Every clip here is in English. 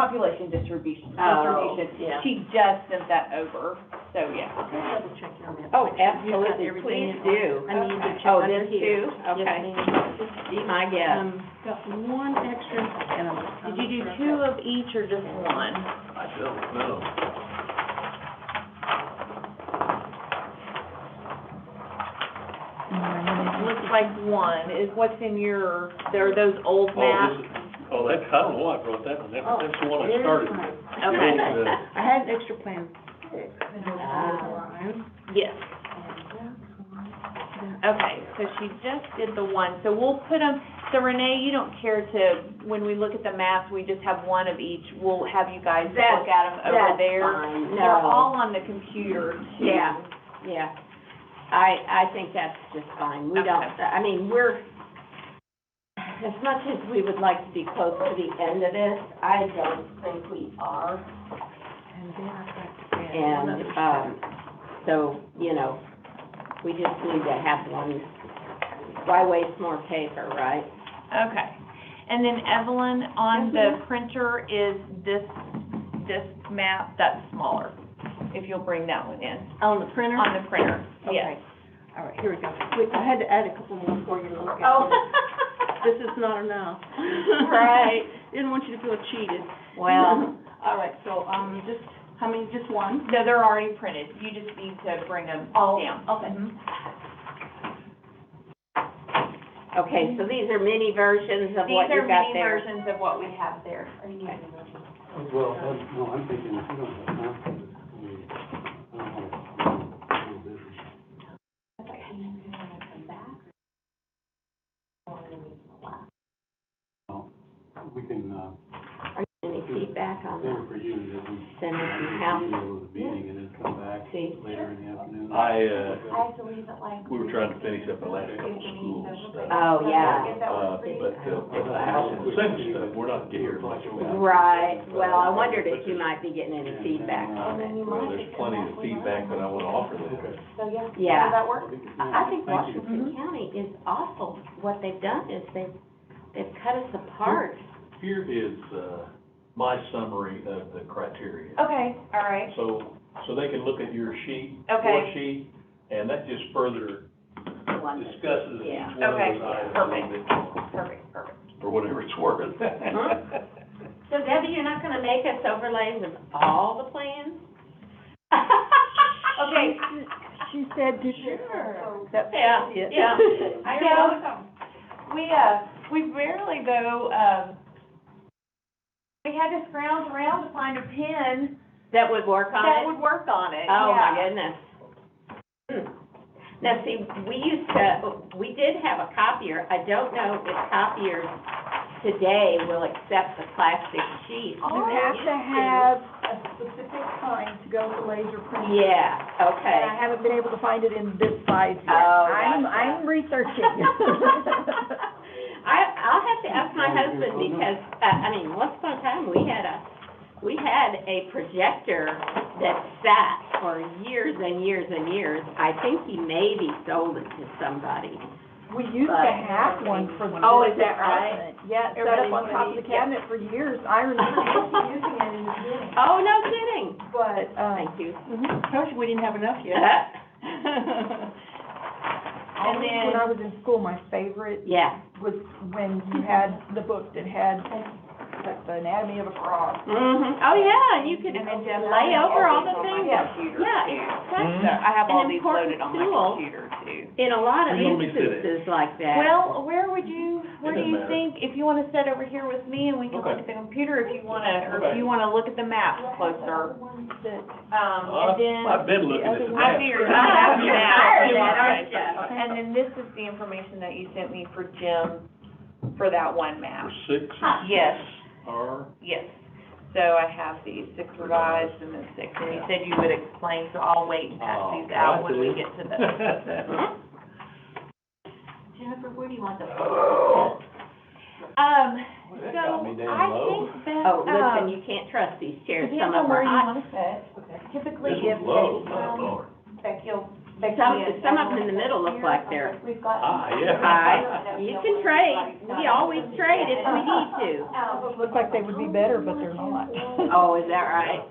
population distribution. Oh, yeah. She just sent that over, so yeah. Double check your map. Oh, Make sure you've got absolutely, everything please in do. order. I need to check Oh, under this here. too? Yes, Okay. ma'am. Be my guest. Got one extra, and I'm. Did you do 2 of each or just 1? I don't know. Looks like 1 is what's in your, there are those old maps. Oh, that's, I don't know why I brought that one, that's the one I There's started mine. with. Okay. I had an extra plan. Yes. Okay, so she just did the 1, so we'll put them, so Renee, you don't care to, when we look at the maps, we just have 1 of each, we'll have you guys look at them over there. That's fine, They're no. all on the computer, too. Yeah, yeah. I think that's just fine. We don't, Okay. I mean, we're, as much as we would like to be close to the end of this, I don't think we are. And then I've got to add And, one other so, you know, we just need to have one. Why waste more paper, right? Okay, and then Evelyn, on the printer is this map, that's smaller, if you'll bring that one in, On the printer? on the printer, yes. Okay. All right, here we go. Wait, I had to add a couple more for you to look at. Oh. This is not enough. Right. Didn't want you to feel cheated. Well, All right, so, just, how many, just one? No, they're already printed, you just need to bring them down. Okay. Mhm. okay, so these are mini versions of what you got These are mini there. versions of what we have there. Okay. Well, no, I'm thinking if you don't have time for this, I don't know, busy. Well, we can, Are you any feedback on better that? for you that we Send it to have Hal. a video of the meeting and then come back See? later in the afternoon. We were trying to finish up the last couple schools stuff. Oh, yeah. The census stuff, we're not getting here much about. Right, well, I wondered if you might be getting any feedback on it. Well, there's plenty of feedback that I want to offer them. Yeah. Does that work? I think Thank you. Washington County is awful. What they've done is they've cut us apart. Here is, my summary of the criteria. Okay, all right. So they can look at your sheet, Okay. your sheet, and that just further discusses each one of Okay, those items a little bit more, Perfect. or whatever it's worth. So Debbie, you're not gonna make us overlay with all the plans? Okay. She said to. Sure. That's Yeah, it. yeah. We rarely though, we had to scrounge around to find a pen That would work on that it? would work on it, Oh, my yeah. goodness. Now, see, we did have a copier. I don't know if copiers today will accept the plastic sheet. You have to have a specific kind to go to laser printing. Yeah, And okay. I haven't been able to find it in this size yet. Oh, I'm gotcha. researching. I'll have to ask my husband because, I mean, once upon a time, we had a projector that sat for years and years and years. I think he maybe sold it to somebody. We used to have one for the. Oh, is that right? department. Yeah, it sat up on top of the cabinet for years. I remember using it in the beginning, Oh, no kidding. but, Thank you. Told you we didn't have enough yet. always when I was in school, my favorite Yeah. was when you had the book that had like the anatomy of a frog. Oh, yeah, and you could And then just lay over all the on my things. computer, Yeah, too. exactly. So I have An all these important loaded on my tool. computer too. In a lot of Where you want me to sit at? instances like that. Well, where do you doesn't matter. think, if you wanna sit over here with me and we can look Okay. at the computer, if you wanna, or if Okay. you wanna look at the map closer. And then. I've been looking at the I map. figured, Ah, I have you're now. tired of that, aren't you? And then this is the information that you sent me for Jim, for that one map. For 6, Yes. R, Yes, so I have these 6 revised and then 6, and you said you would explain, so I'll wait and pass these out when we get to those. Jennifer, where do you want the That got me So down I low. think that, Oh, listen, you can't trust these chairs. depends Some of on them where are you hot. wanna sit. Typically, This if one's low, they, my lord. Becky will Some of them in the middle look like they're We've got. yeah. high. You can trade, we always trade if we need to. Look like they would be better, but they're not. Oh, is that right?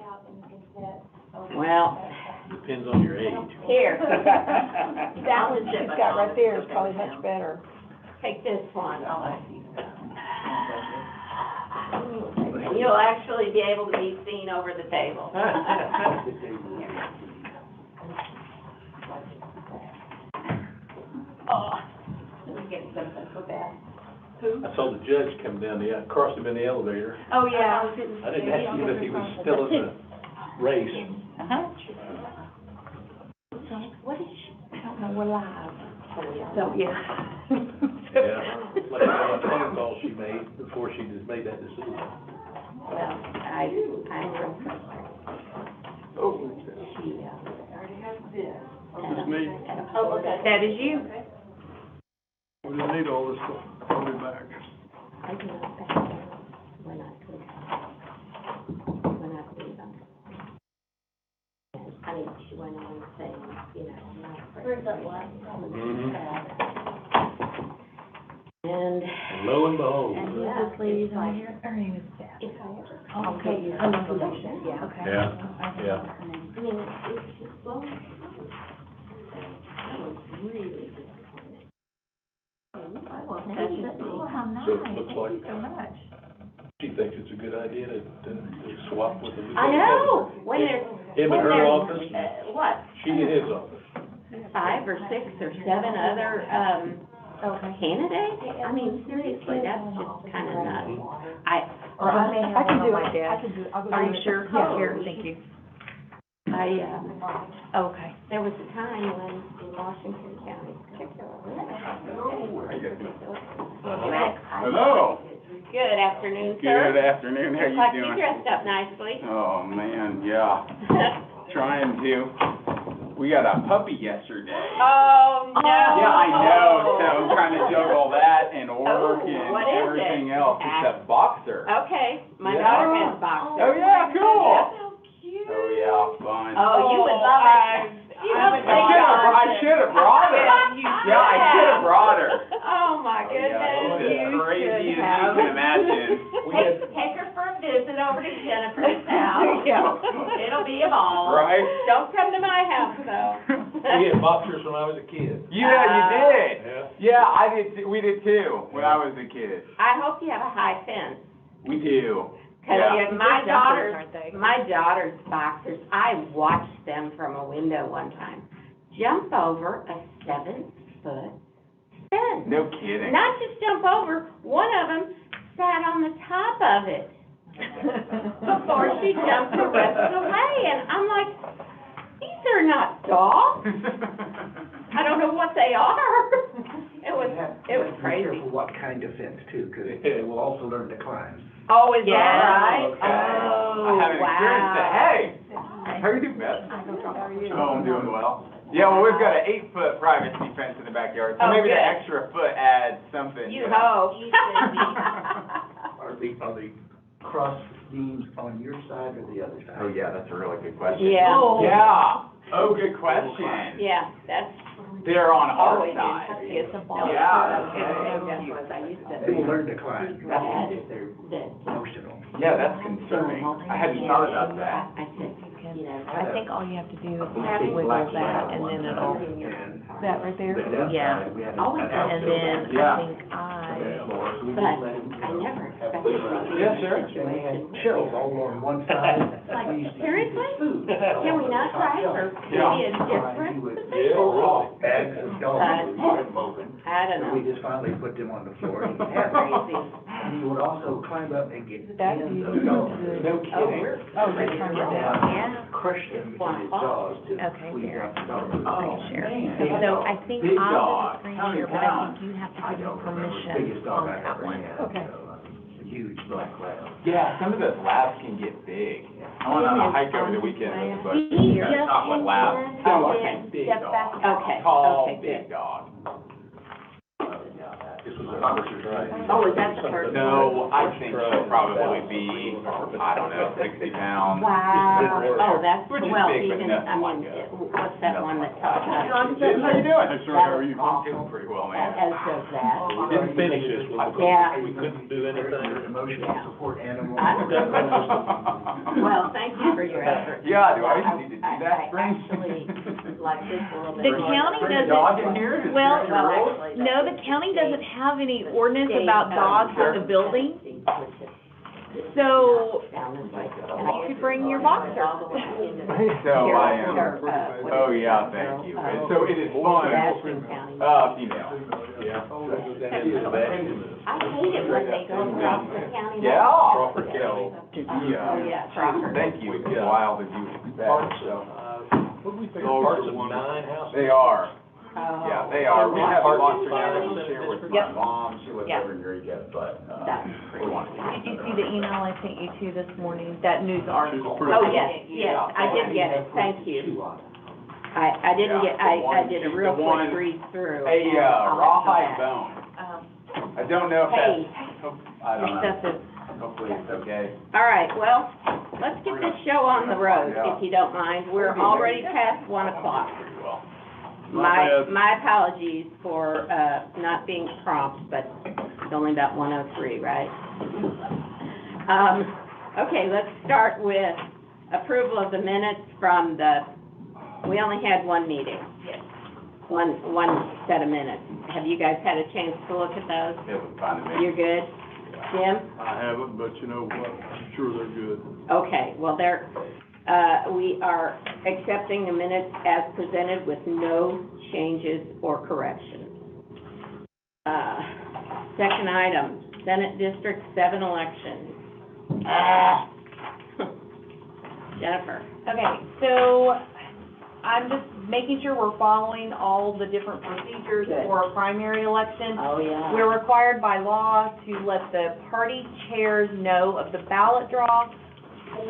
Well, Depends on your age. here, That one she's got right there is probably much better. take this one. You'll actually be able to be seen over the table. Oh, we get something for that. I saw the judge come down crossed him in the elevator. Oh, yeah. I didn't ask him if he was still in the race. Uh-huh. What is she? I don't know, we're live. So, yeah. Yeah, like a phone call she made before she just made that decision. Well, I'm Oh, she, It's me. Oh, okay. That is you. We didn't need all this stuff. I'll be back. I do not back when I could them. I mean, she went on saying, you know, I'm not afraid. Where's that last one? And. Lo and behold. And who's this lady on here? Her name is Beth. If I ever. Okay, I know who that is. Yeah. Okay. Yeah, yeah. I mean, it's just slow. I was really disappointed. Well, how nice. So it looks like- Thank you so much. She thinks it's a good idea to swap with the. I know, when there's. Him in when her there's, office, What? she in his office. 5 or 6 or 7 other, Okay. candidates? I mean, seriously, that's just kind of nuts. Or I may have can one do on my it. desk. I can do it. I'll go Are do you it. sure? Yeah, here, thank you. Okay. There was a time when in Washington County particularly. Hello. Good afternoon, sir. Good afternoon. How Looks like you you doing? dressed up nicely. Oh, man, yeah. Trying to. We got a puppy yesterday. Oh, no. Yeah, I know. So I'm trying to juggle that and work Oh, and what is everything it? else. It's a boxer. Okay, my Yeah. daughter has boxers. Oh, yeah, cool. So cute. Oh, yeah, fun. Oh, you would love it. You I would love should have brought her. Yeah, I should have brought her. Oh, my Oh, goodness. yeah, she's as You crazy as should you have. can imagine. Take her for a visit over to Jennifer's house. Yeah. It'll be a ball. Right? Don't come to my house, though. We had boxers when I was a kid. Yeah, you did. Yeah. Yeah, I did. We did too when I was a kid. I hope you have a high fence. We do. Cause Yeah. my Jumpers, daughter's, aren't they? my daughter's boxers, I watched them from a window one time. Jump over a 7-foot fence. No kidding. Not just jump over, one of them sat on the top of it before she jumped the rest of the way, and I'm like, these are not dogs. I don't know what they are. It was crazy. Be careful what kind of fence too, because it will also learn to climb. Oh, is that Yeah. right? Okay. Oh, I haven't experienced that. wow. Hey, how are you doing, Beth? Oh, I'm doing well. Yeah, well, we've got an 8-foot privacy fence in the backyard, so Oh, maybe good. the extra foot adds something. You to it. hope. Are the cross beams on your side or the other side? Oh, yeah, that's a really good question. Yeah. Yeah. Oh, good question. Yeah, that's They're on our always side. It's a ball. Yeah. They will learn to climb Bad. if they're That, emotional. Yeah, that's concerning. I hadn't thought about that. I said, you know. I think all you have to do is wiggle that and then it'll, that right there? Yeah. And then Yeah. I think But I never expected to be Yes, in sir. a situation. Shells all on one side. Like, We used to eat seriously? food. Can we not try for Yeah. maybe a different He would position? pull bags of dog food, he wouldn't move it. I don't So we know. just finally put them on the floor. He would have them. Crazy. And he would also climb up and get That's tins easy of to dog do. food. No Oh, kidding. we're. Oh, they're trying to do that. Yeah. Crush them in his jaws to Okay, squeeze here. out the dog food. Oh, Share. man. So I think Big I'll dog. do the How screen many share, but I pounds? think you have to I give me don't remember. permission Biggest dog on I've that ever one. had. Okay. A huge black lab. Yeah, some of those labs can get big. I went on a hike over the weekend with a bunch He of just chocolate labs. had Oh, one okay, big step dog. back. Okay, Tall, okay, big good. dog. This was a Congress's right. Oh, is that the person? No, I think she'll probably be, I don't know, 60 pounds. Wow, oh, that's, Which is well, big, but even, nothing I mean, like what's that one that talks about? Jim, how you doing? That is I'm awful, doing pretty well, as man. does that. We didn't finish this one Yeah. because we couldn't do anything. Emotional support animals. Well, thank you for your effort. Yeah, do I need to do that, I Spring? actually like this a little bit. The more. county Bring a doesn't, dog in here? Is well, that your rule? actually, no, the county doesn't have any ordinance about dogs in the building, so you could bring your boxer. So I am, oh yeah, thank you. And so it is fun, female. Yeah. Goes down into the back. I hate it when they go across the county. Yeah. Crawford So, Oh, yeah, Crawford. thank you, it's as wild as you would expect, so. What do we think, parts of 9 houses? They are, Oh. yeah, they are. We have a Parts lot of to 5 share with Yep. my mom, she lives Yep. over in Eureka, but, That's we want to. Did you see the email I sent you to this morning, that news article? Oh, yes, yes, I did get it, thank you. I didn't get, I did a real The one- quick read through. A, and I'll let you rawhide back. bone. I don't know if Hey, that's, I Your don't know, stuff is, hopefully it's okay. all right, well, let's get this show on the road, if you don't mind. We're already past 1 o'clock. Pretty well. My apologies for, not being prompt, but it's only about 1:03, right? Okay, let's start with approval of the minutes from we only had one meeting. yes. One set of minutes. Have you guys had a chance to look at those? It was fine to me. You're good? Jim? I haven't, but you know what, I'm sure they're good. Okay, well, we are accepting the minutes as presented with no changes or corrections. Second item, Senate District 7 election. Jennifer? Okay, so I'm just making sure we're following all the different procedures Good. for a primary election. Oh, yeah. We're required by law to let the party chairs know of the ballot draw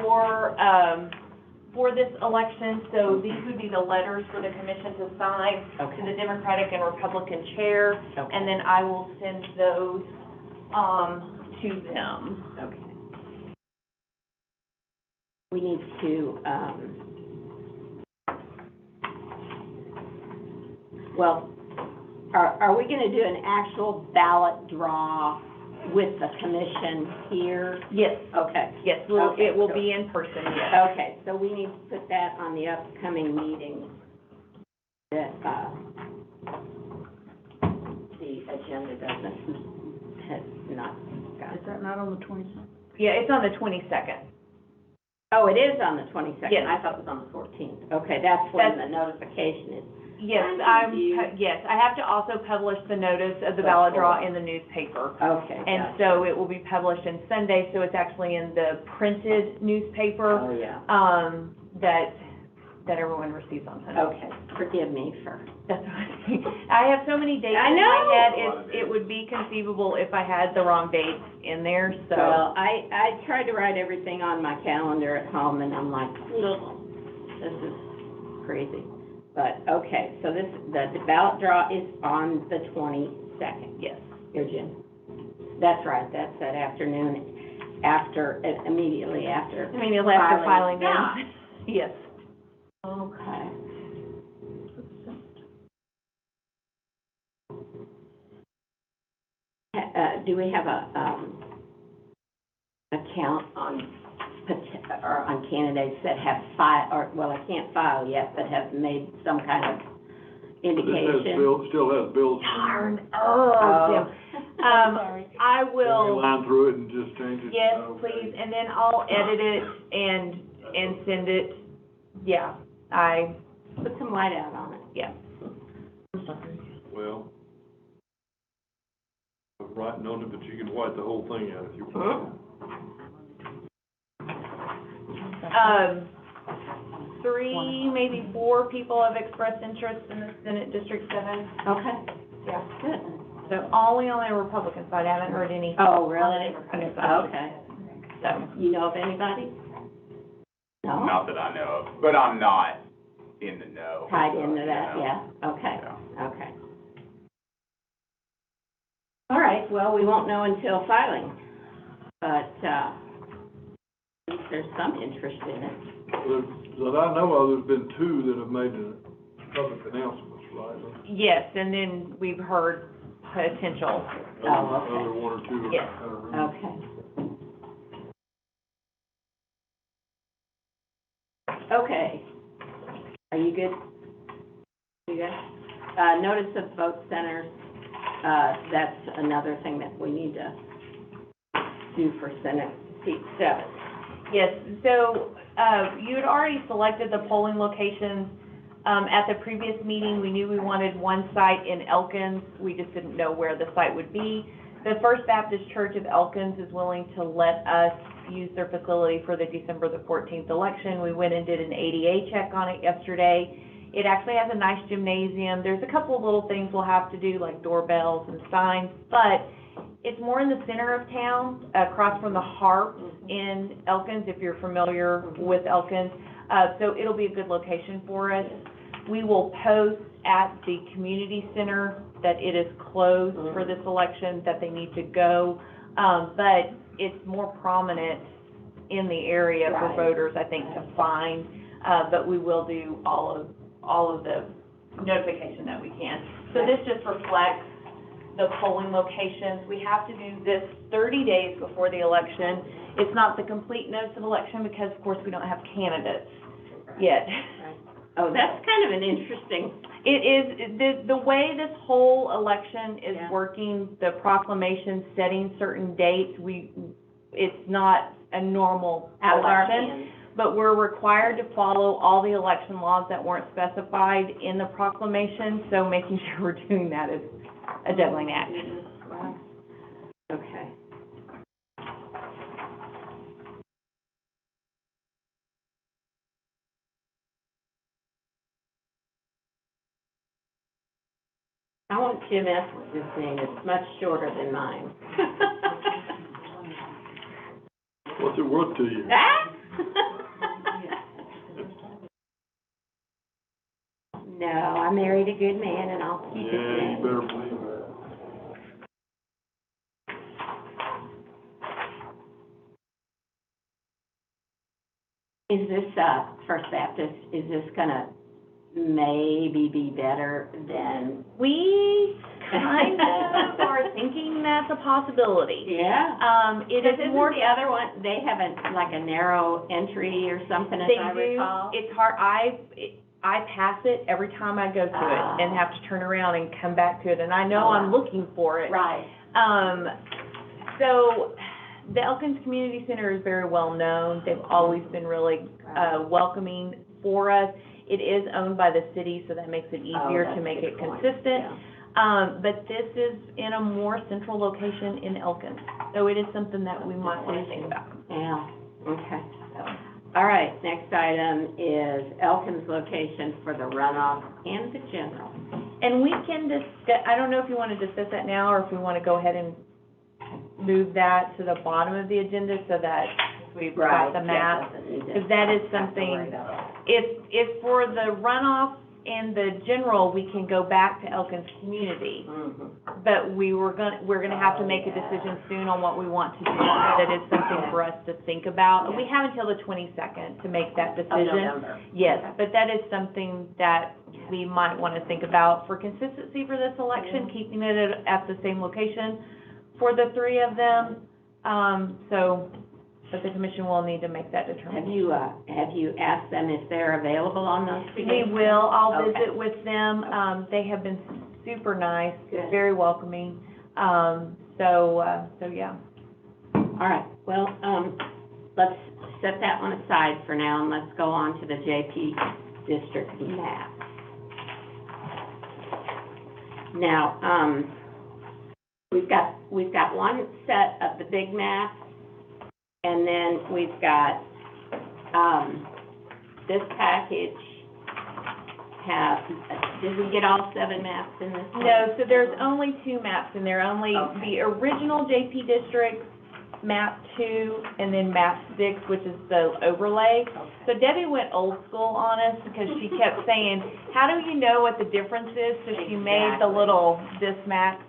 for this election. So these would be the letters for the commission to sign to the Democratic and Republican chair, Okay. and then I will send those, to them. Okay. We need to, well, are we gonna do an actual ballot draw with the commission here? Yes, Okay. yes, it will be in person, yes. Okay, so we need to put that on the upcoming meeting. That, the agenda has not got. Is that not on the 22nd? Yeah, it's on the 22nd. Oh, it is on the 22nd? Yes. I thought it was on the 14th. Okay, that's when the notification is. Yes, I'm confused. yes, I have to also publish the notice of the ballot draw in the newspaper. Okay, And gotcha. so it will be published in Sunday, so it's actually in the printed newspaper, Oh, yeah. that everyone receives on Sunday. Okay, forgive me for. That's okay. I have so many dates I in my know. head, A lot of it would be conceivable if I had the wrong dates in there, so. Well, I tried to write everything on my calendar at home, and I'm like, ugh, this is crazy. But, okay, so the ballot draw is on the 22nd. Yes. Here, Jim. That's right, that's that afternoon, immediately after. Immediately after filing Yeah. in. Yes. Okay. Do we have a count on candidates that have I can't file yet, but have made some kind of indication? Still has bills. Darn, Oh. Jim. Sorry. I Can you will, line through it and just change it? yes, Okay. please, and then I'll edit it and send it, yeah, Put some white out on it. yeah. Well, I'm writing on it, but you can white the whole thing out if you want. 3, maybe 4 people have expressed interest in the Senate District 7. Okay. Yeah. Good. So only on the Republican side, I haven't heard any. Oh, on really? the Democratic side. Okay. So, You know of anybody? No? Not that I know of, but I'm not in the know. Tied into that, You know? yeah, okay, Yeah. okay. All right. right, well, we won't know until filing, but, at least there's some interest in it. That I know of, there's been two that have made the public announcements, right? Yes, and then we've heard potential. Oh, okay. Other one or two. Yes. Okay. Okay. Are you good? You good? Notice of vote centers, that's another thing that we need to do for Senate seat 7. Yes, so, you had already selected the polling locations. At the previous meeting, we knew we wanted one site in Elkins. We just didn't know where the site would be. The First Baptist Church of Elkins is willing to let us use their facility for the December the 14th election. We went and did an ADA check on it yesterday. It actually has a nice gymnasium. There's a couple of little things we'll have to do, like doorbells and signs, but it's more in the center of town, across from the Harp in Elkins, if you're familiar with Elkins. So it'll be a good location for us. We will post at the community center that it is closed for this election, that they need to go. But it's more prominent in the area for voters, I think, to find. But we will do all of the notification that we can. So this just reflects the polling locations. We have to do this 30 days before the election. It's not the complete notice of election because, of course, we don't have candidates yet. Oh, that's kind of an interesting. It is, the way this whole election is working, the proclamation setting certain dates, it's not a normal election, but we're required to follow all the election laws that weren't specified in the proclamation, so making sure we're doing that is a deadline act. Wow. Okay. I want Jim Estes' name, it's much shorter than mine. What's it worth to you? No, I married a good man and I'll keep his Yeah, you name. better believe that. Is this, First Baptist, is this gonna maybe be better than? We kind of are thinking that's a possibility. Yeah. It Because is isn't more. the other one, they have like a narrow entry or something, as They I do. recall? It's hard. I pass it every time I go to it and have to turn around and come back to it, and I know I'm looking for it. Right. So the Elkins Community Center is very well known. They've always been really welcoming for us. It is owned by the city, so that makes it easier to make it consistent. Yeah. But this is in a more central location in Elkins, so it is something that we might want to think about. Yeah, okay. All right, next item is Elkin's location for the runoff and the general. And we can discuss, I don't know if you want to discuss that now, or if we want to go ahead and move that to the bottom of the agenda so that we've got the map. Because that is something, if for the runoff and the general, we can go back to Elkins Community. But we're gonna have to make a decision soon on what we want to do. That is something for us to think about. We have until the 22nd to make that decision. Yes, but that is something that we might want to think about for consistency for this election, keeping it at the same location for the three of them. But the commission will need to make that determination. Have you asked them if they're available on those 2 days? We will. I'll visit with them. They have been super nice, very welcoming. So yeah. All right, well, let's set that one aside for now, and let's go on to the JP district map. Now, we've got one set of the big maps, and then we've got, this package did we get all 7 maps in this one? No, so there's only 2 maps in there, only the original JP district, map 2, and then map 6, which is the overlay. So Debbie went old school on us because she kept saying, how do you know what the difference is? So she made the little, this map.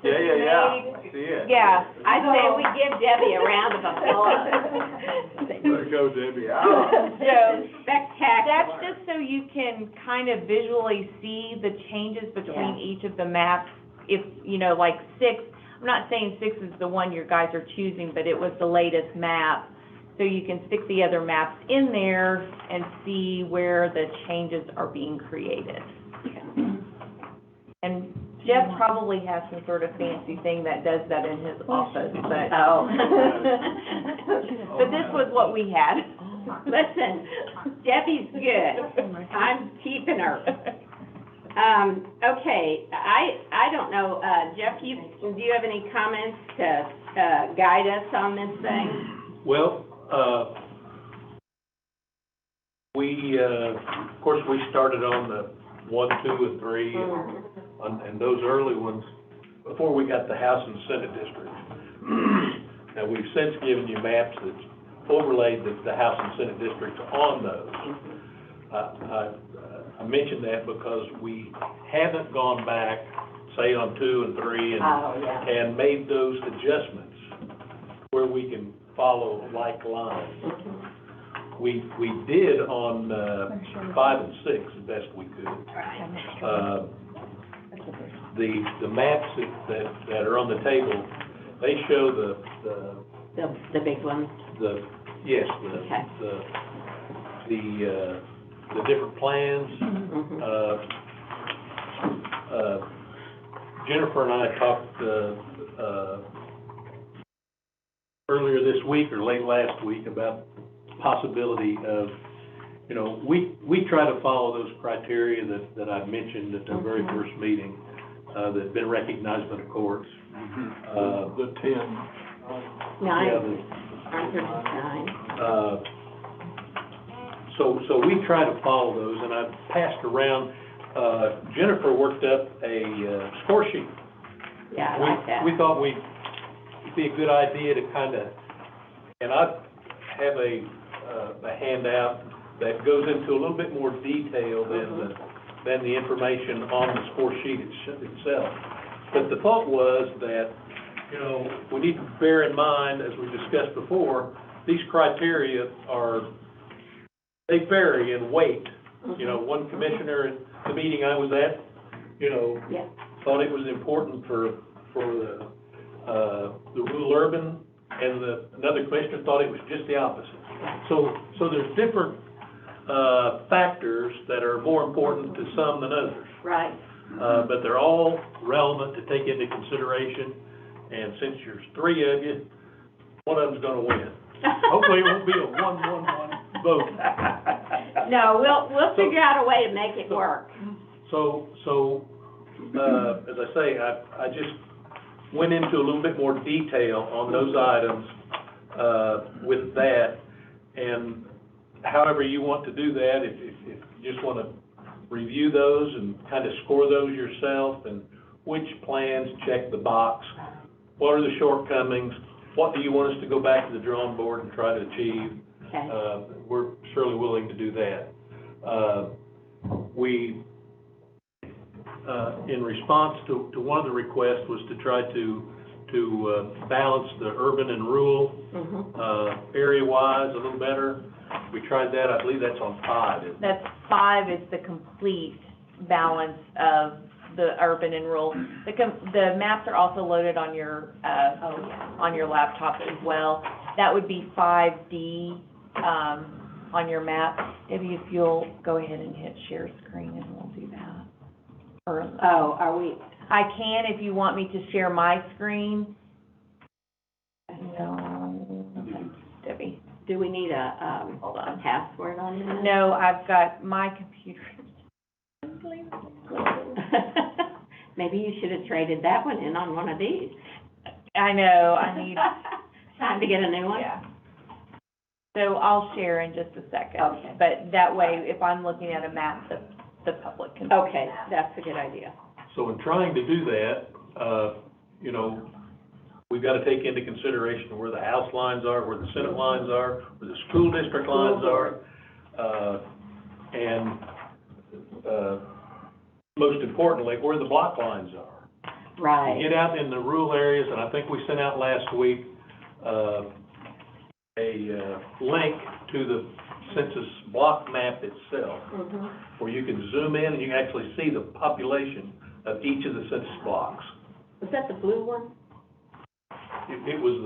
Yeah, I see it. Yeah. I say we give Debbie a round of applause. Way to go, Debbie. Yeah. So, Spectacular. that's just so you can kind of visually see the changes between each of the maps. If, you know, like 6, I'm not saying 6 is the one your guys are choosing, but it was the latest map. So you can stick the other maps in there and see where the changes are being created. And Jeff probably has some sort of fancy thing that does that in his office, but. Oh. But this was what we had. Listen, Debbie's good. I'm keeping her. Okay, I don't know, Jeff, do you have any comments to guide us on this thing? Well, of course, we started on the 1, 2, and 3, and those early ones, before we got the House and Senate districts. Now, we've since given you maps that overlaid the House and Senate districts on those. I mentioned that because we haven't gone back, say, on 2 and 3, and made those adjustments where we can follow like lines. We did on 5 and 6 the best we could. The maps that are on the table, they show The big ones? the different plans. Jennifer and I talked earlier this week or late last week about possibility of, you know, we try to follow those criteria that I mentioned at the very first meeting, that have been recognized by the courts. The 10. Nine. Aren't there just 9? So we try to follow those, and I passed around, Jennifer worked up a score sheet. Yeah, I like that. We thought it'd be a good idea to kind of, and I have a handout that goes into a little bit more detail than the information on the score sheet itself. But the thought was that, you know, we need to bear in mind, as we discussed before, these criteria they vary in weight. You know, one commissioner at the meeting I was at, you know, thought it was important for the rural urban, and another commissioner thought it was just the opposite. So there's different factors that are more important to some than others. Right. But they're all relevant to take into consideration, and since there's 3 of you, one of them's gonna win. Hopefully it won't be a 1-1-1 vote. No, we'll figure out a way to make it work. So, as I say, I just went into a little bit more detail on those items, with that, and however you want to do that, if you just want to review those and kind of score those yourself, and which plans check the box, what are the shortcomings, what do you want us to go back to the drawing board and try to achieve? Okay. We're surely willing to do that. In response to one of the requests was to try to balance the urban and rural, area-wise a little better. We tried that, I believe that's on 5, isn't it? That's 5 is the complete balance of the urban and rural. The maps are also loaded on your, on your laptop as well. That would be 5D, on your map. Maybe if you'll go ahead and hit share screen and we'll do that. Are we? I can if you want me to share my screen. No, Debbie. Do we need a password on this? No, I've got my computer. Maybe you should have traded that one in on one of these. I know, I need. Time to get a new one? Yeah. So I'll share in just a second. Okay. But that way, if I'm looking at a map, the public can. Okay, that's a good idea. So in trying to do that, you know, we've got to take into consideration where the House lines are, where the Senate lines are, where the school district lines are, and most importantly, where the block lines are. Right. Get out in the rural areas, and I think we sent out last week, a link to the Census Block Map itself, Mhm. where you can zoom in and you can actually see the population of each of the census blocks. Was that the blue one? It was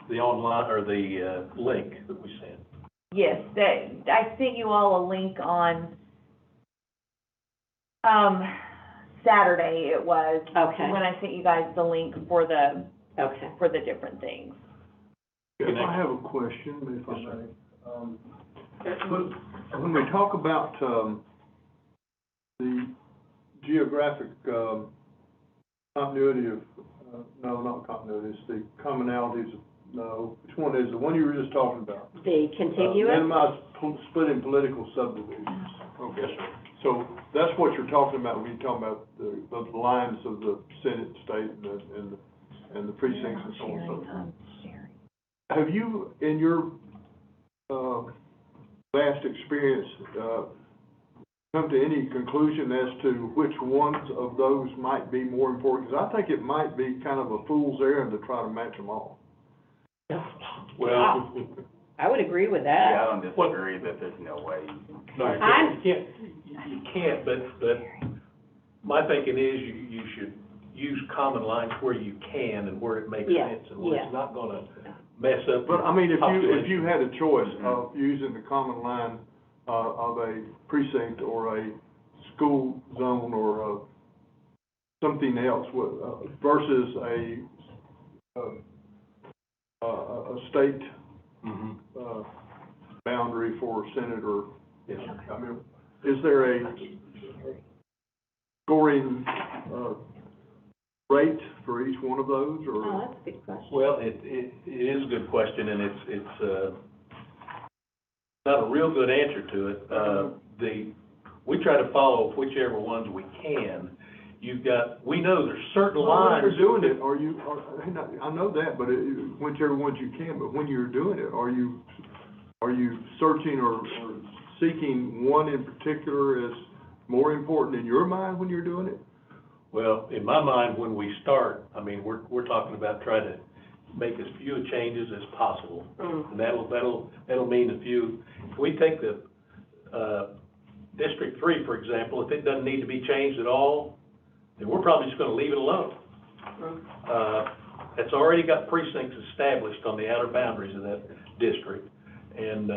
the online, or the, link that we sent. Yes, I sent you all a link on, Saturday it was. Okay. When I sent you guys the link for the Okay. different things. If I have a question, if I Yes, sir. may. When we talk about, the geographic, continuity of, no, not continuity, it's the commonalities of, no, which one is, the one you were just talking about? The contiguous? Minimize splitting political subdivisions. Okay, so that's what you're talking about when you're talking about the lines of the Senate, state, and the precincts and so on and so forth. Have you, in your, vast experience, come to any conclusion as to which ones of those might be more important? Because I think it might be kind of a fool's errand to try to match them all. Well, I would agree with Yeah, I that. don't disagree that there's no way. no, you can't, but my thinking is you should use common lines where you can and where it makes Yeah, sense and where yeah. it's not gonna mess up But, I mean, your if you had a choice of using the common line, of a precinct or a school zone or, something else, versus a state, Mhm. boundary for Senate or, Yes, sir. I mean, is there a scoring, rate for each one of those, or? Oh, that's a good question. Well, it is a good question, and it's not a real good answer to it. We try to follow whichever ones we can. We know there's certain lines. When you're doing it, I know that, but whichever ones you can, but when you're doing it, are you searching or seeking one in particular as more important in your mind when you're doing it? Well, in my mind, when we start, I mean, we're talking about trying to make as few changes as possible. Mm. And that'll mean a few. If we take the, District 3, for example, if it doesn't need to be changed at all, then we're probably just gonna leave it alone. It's already got precincts established on the outer boundaries of that district. And,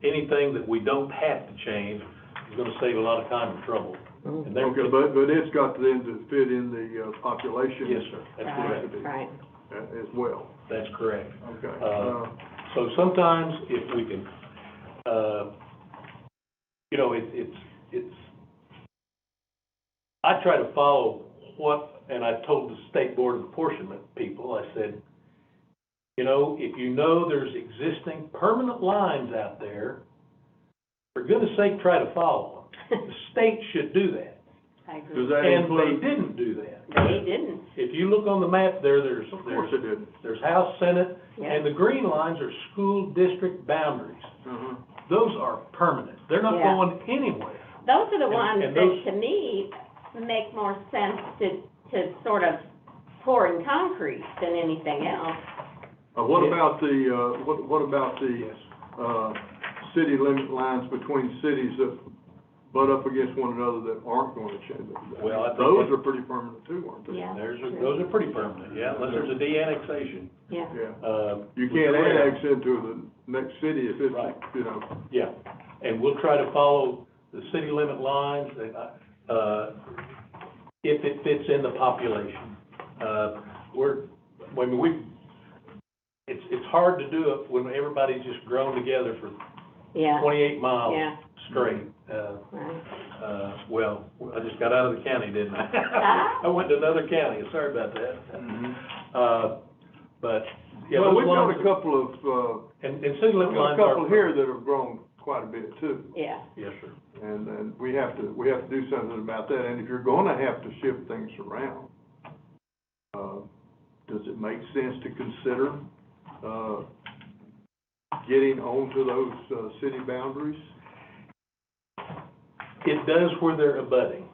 anything that we don't have to change is gonna save a lot of time and trouble. And there- Okay, but it's got then to fit in the, population. Yes, sir, that's correct. Right. As well. That's correct. Okay. So sometimes if we can, you know, it's, I try to follow and I told the State Board of Apportionment people, I said, you know, if you know there's existing permanent lines out there, for goodness sake, try to follow them. The state should do that. I agree. Does that And include? they didn't do that. They didn't. If you look on the map there, there's Of course it didn't. there's House, Senate, Yeah. and the green lines are school district boundaries. Uh-huh. Those are permanent. They're not Yeah. going anywhere. Those are the And- ones and that, those- to me, make more sense to sort of pour in concrete than anything else. What Yeah. about the, what about the, city limit lines between cities that butt up against one another that aren't going to change? Well, I think Those that- are pretty permanent too, aren't they? Yeah. Those are pretty permanent, yeah, unless there's a de-annexation. Yeah. Yeah. You we can't go ahead. annex into the next city if it's, Right. you know. Yeah, and we'll try to follow the city limit lines, if it fits in the population. It's hard to do it when everybody's just grown together for Yeah. 28 miles Yeah. straight. Right. Well, I just got out of the county, didn't I? I went to another county, sorry about that. But, yeah, Well, those we've got lines a are- couple of, and city we've limit got a lines are. couple here that have grown quite a bit too. Yeah. Yes, sir. And we have to do something about that, and if you're gonna have to shift things around, does it make sense to consider, getting onto those, city boundaries? It does where they're abutting.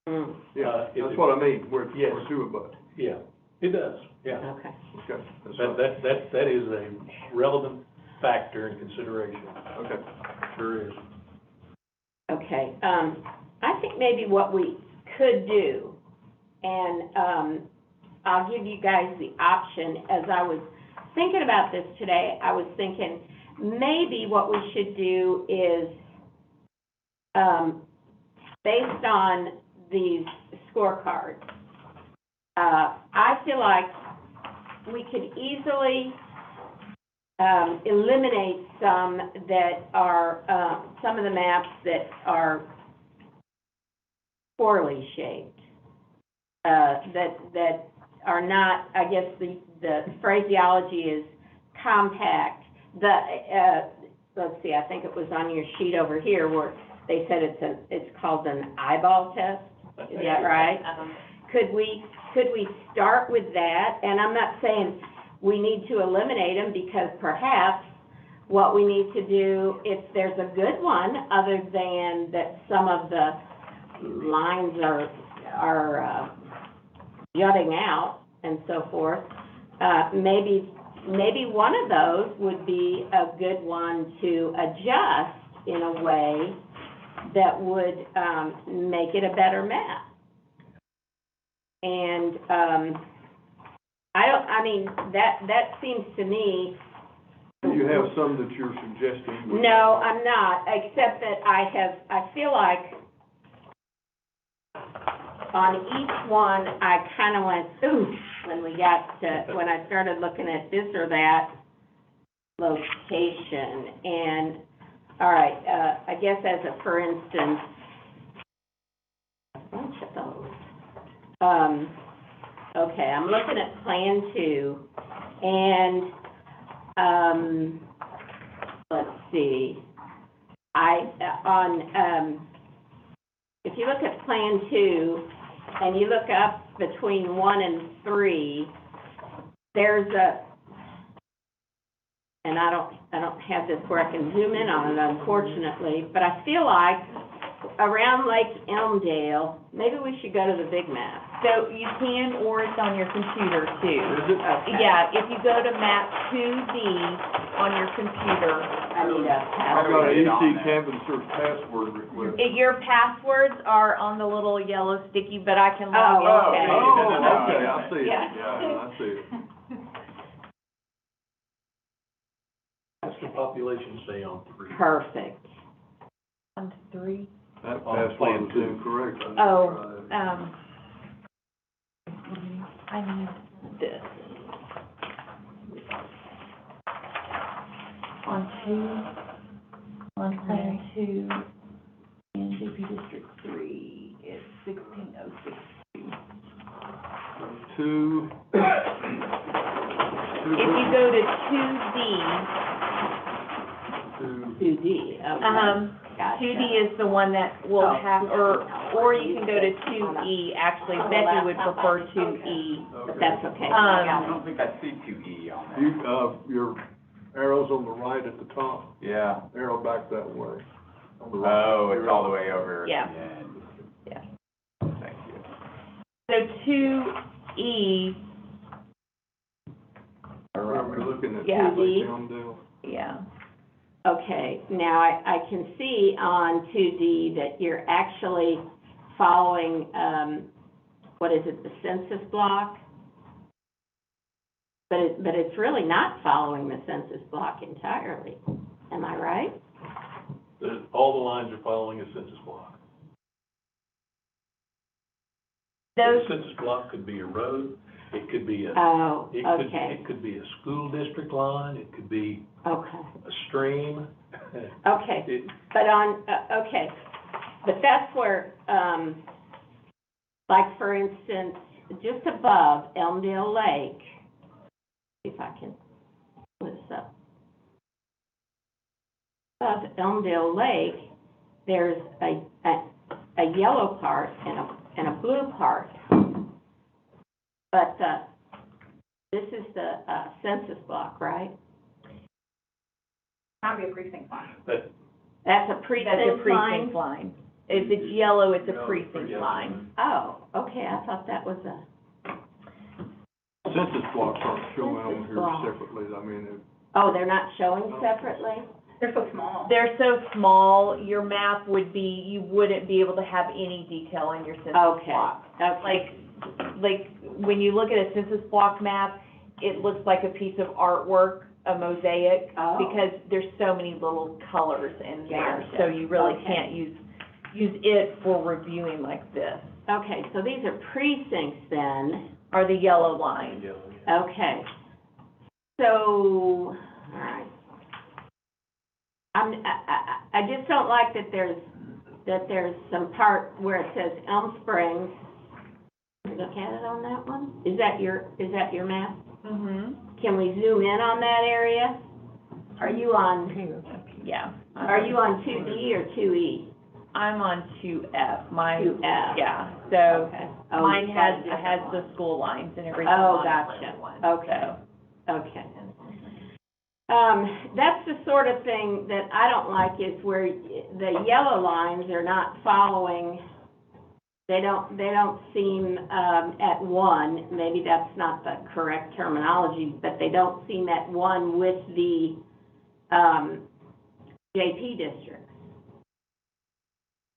Yeah, if that's it- what I mean, where Yes. it's to a but. Yeah, it does, yeah. Okay. Okay, that's That, right. that is a relevant factor in consideration, Okay. sure is. Okay, I think maybe what we could do, and, I'll give you guys the option, as I was thinking about this today, I was thinking, maybe what we should do is, based on these scorecards, I feel like we could easily, eliminate some that are, some of the maps that are poorly shaped, that are not, I guess the phraseology is compact. Let's see, I think it was on your sheet over here where they said it's called an eyeball test. Is that right? Could we start with that? And I'm not saying we need to eliminate them, because perhaps what we need to do, if there's a good one, other than that some of the lines are jutting out and so forth, maybe one of those would be a good one to adjust in a way that would make it a better map. And that seems to me. Do you have some that you're suggesting? No, I'm not, except that I feel like on each one, I kind of went, ooh, when I started looking at this or that location. And, all right, I guess as a, for instance, a bunch of those. Okay, I'm looking at Plan 2, and, let's see, if you look at Plan 2, and you look up between 1 and 3, there's and I don't have this where I can zoom in on it, unfortunately, but I feel like around Lake Elmdale, maybe we should go to the big map. So you can, or it's on your computer too. Is it? Okay. Yeah, if you go to map 2D on your computer, I need a I've got an EC canvasser's password request. your passwords are on the little yellow sticky, but I can log in. Oh, okay. Oh, okay, I see it, Yeah. yeah, I see it. What's the population say on 3? Perfect. 1 to 3. That On password Plan was 2. incorrect. Oh, I need this. On Plan 2, in JP District 3, it's 16062. Two. If you go to 2D, 2D, okay. Gotcha. 2D is the one that will have, or you can go to 2E, actually, Becky would prefer 2E. But that's okay. I don't think I see 2E on there. Your arrow's on the right at the top, Yeah. arrow back that way. On the right. Oh, it's all the way over. Yeah. Yeah. Yeah. Thank you. So 2E, We're looking at Yeah. Lake Elmdale. yeah, Okay, now I can see on 2D that you're actually following, what is it, the census block? But it's really not following the census block entirely, am I right? All the lines are following a census block. those, The census block could be a road, it could be Oh, it could be a school district line, it could be okay, a stream. okay. It- But okay, but that's where, like for instance, just above Elmdale Lake, see if I can pull this up. Above Elmdale Lake, there's a yellow part and a blue part. But, this is the, census block, right? Not be a precinct line. But That's a precinct line? line. If it's yellow, it's a precinct line. Oh, okay, I thought that was a, Census blocks aren't showing on Census here block. separately, I mean, oh, they're not showing separately? They're so small. They're so small, your map would be, you wouldn't be able to have any detail on your census Okay, block. okay. Like, when you look at a census block map, it looks like a piece of artwork, a mosaic, Oh. because there's so many little colors in there, Gotcha. so you really Okay. can't use it for reviewing like this, Okay, so these are precincts then. are the yellow lines. Okay. So, all right. I just don't like that there's some part where it says Elm Springs. Look at it on that one? Is that your map? Mm-hmm. Can we zoom in on that area? Are you on Yeah. 2D or 2E? I'm on 2F, mine, 2F. yeah, so Okay. Oh, mine you've got a has different the one. school lines and everything Oh, on it, gotcha. one, Okay. so. Okay. That's the sort of thing that I don't like, is where the yellow lines are not following, they don't seem, at one, maybe that's not the correct terminology, but they don't seem at one with the, JP district.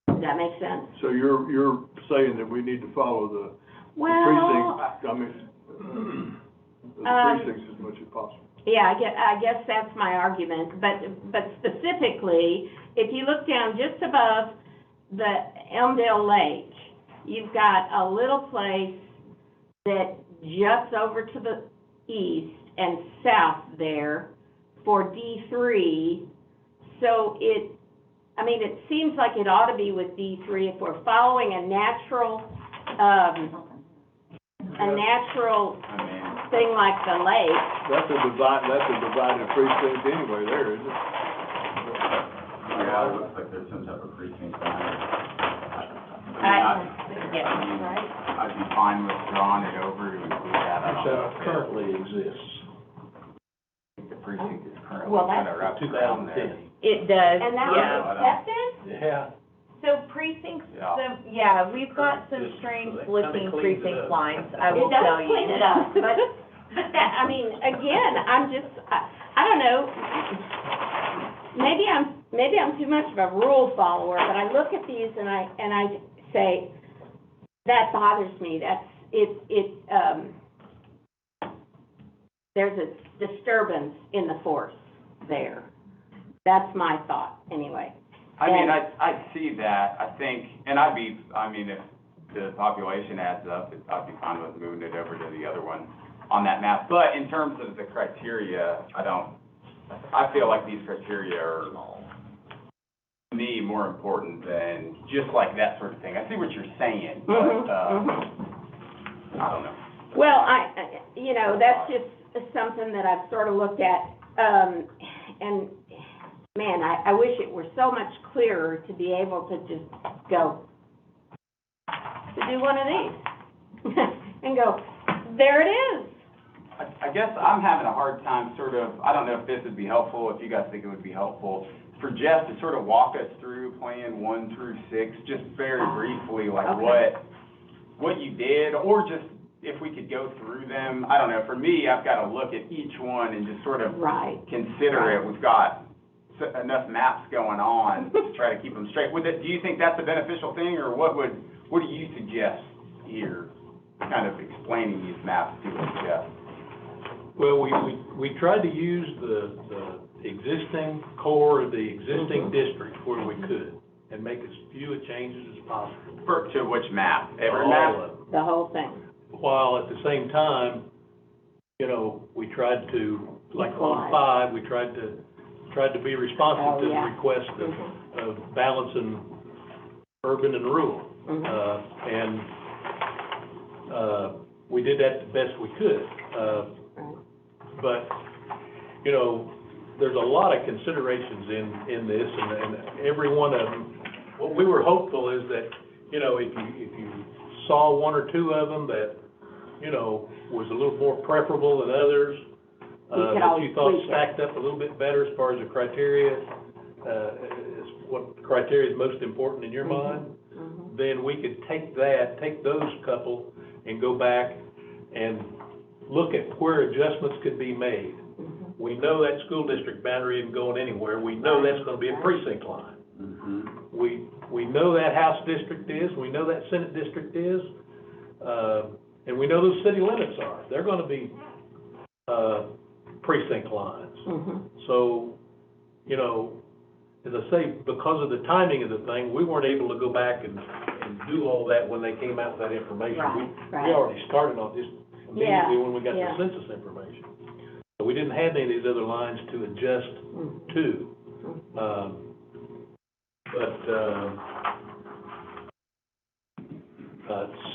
Does that make sense? so you're saying that we need to follow the Well, precinct, I mean, the precincts as much as possible. yeah, I guess that's my argument, but specifically, if you look down just above the Elmdale Lake, you've got a little place that juts over to the east and south there for D3, so it seems like it ought to be with D3 if we're following a natural thing like the lake. That's a divided precinct anyway there, isn't it? Yeah, it looks like there's some type of precinct line. Yeah. I'd be fine with drawing it over to include that. I don't know So if currently exists, the precinct is currently Well, kind that's of wrapped around there. 2010. It does, And that yeah. was accepted? Yeah. So precincts, Yeah. we've got some strange So that looking kinda cleans it precinct up. lines, I will tell you. It does clean it up, but that, again, I don't know, maybe I'm too much of a rule follower, but I look at these and I say, that bothers me, there's a disturbance in the force there. That's my thought, anyway. I see that, I think, and if the population adds up, I'd be fine with moving it over to the other one on that map. But in terms of the criteria, I feel like these criteria are, to me, more important than just like that sort of thing. I see what you're saying, but, I don't know. Well, that's just something that I've sort of looked at, and man, I wish it were so much clearer to be able to just go, to do one of these, and go, there it is. I guess I'm having a hard time I don't know if this would be helpful, if you guys think it would be helpful, for Jeff to sort of walk us through Plan 1 through 6, just very briefly, like Okay. what you did, or just if we could go through them. I don't know, for me, I've got to look at each one and just sort of Right. consider it. We've got enough maps going on to try to keep them straight. Do you think that's a beneficial thing, or what do you suggest here, kind of explaining these maps to us, Jeff? Well, we tried to use the existing core of the existing district where we could, and make as few changes as possible. To which map? Every All map? of them. The whole thing. While at the same time, we tried to, like on Equalize. 5, we tried to be responsive to the yeah. request of balancing urban and rural. Mhm. We did that the best we could. But, there's a lot of considerations in this, and every one of them, what we were hopeful is that, if you saw one or two of them that, was a little more preferable than others, We could that always you thought tweak it. stacked up a little bit better as far as the criteria, what criteria is most important in your mind, then we could take those couple and go back and look at where adjustments could be made. We know that school district boundary isn't going anywhere. We know that's gonna be a precinct line. We know that House district is, we know that Senate district is, and we know those city limits are. They're gonna be, precinct lines. So, you know, as I say, because of the timing of the thing, we weren't able to go back and do all that when they came out with that information. We already started on this immediately when we got the census information. So we didn't have any of these other lines to adjust to.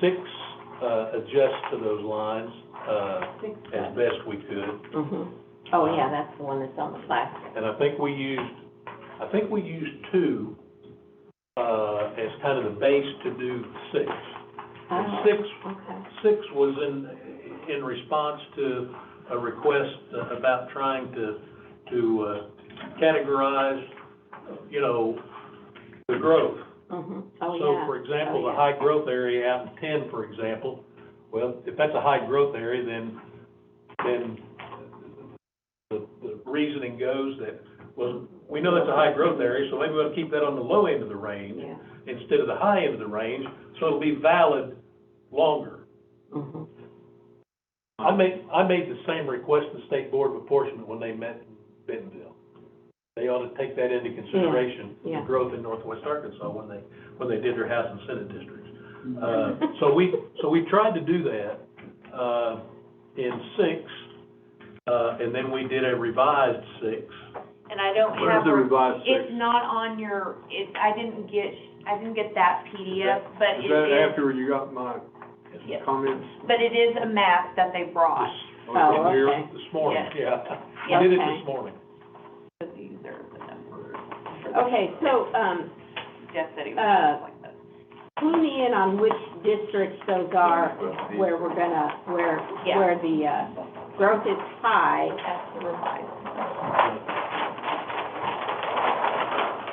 Six adjusts to those lines as best we could. Oh, yeah, that's the one that's on the plastic. And I think we used two as kind of the base to do six. And six was in response to a request about trying to categorize, you know, the growth. So, for example, the high growth area out in 10, for example, well, if that's a high growth area, then the reasoning goes that, well, we know that's a high growth area, so maybe we ought to keep that on the low end of the range instead of the high end of the range, so it'll be valid longer. I made the same request to the State Board of Apportionment when they met in Bentonville. They ought to take that into consideration, the growth in Northwest Arkansas when they did their House and Senate districts. So we tried to do that in 6, and then we did a revised 6. And I don't Where's have, the revised 6? it's not on your, I didn't get that PDF, but Is it that is, after you got my yes. comments? But it is a map that they brought. Here? This morning, Yes. We did it this morning. These are the numbers. Okay, so, Jeff said he was like this. clue me in on which districts those are, where we're gonna, where the, growth is high. That's the revised.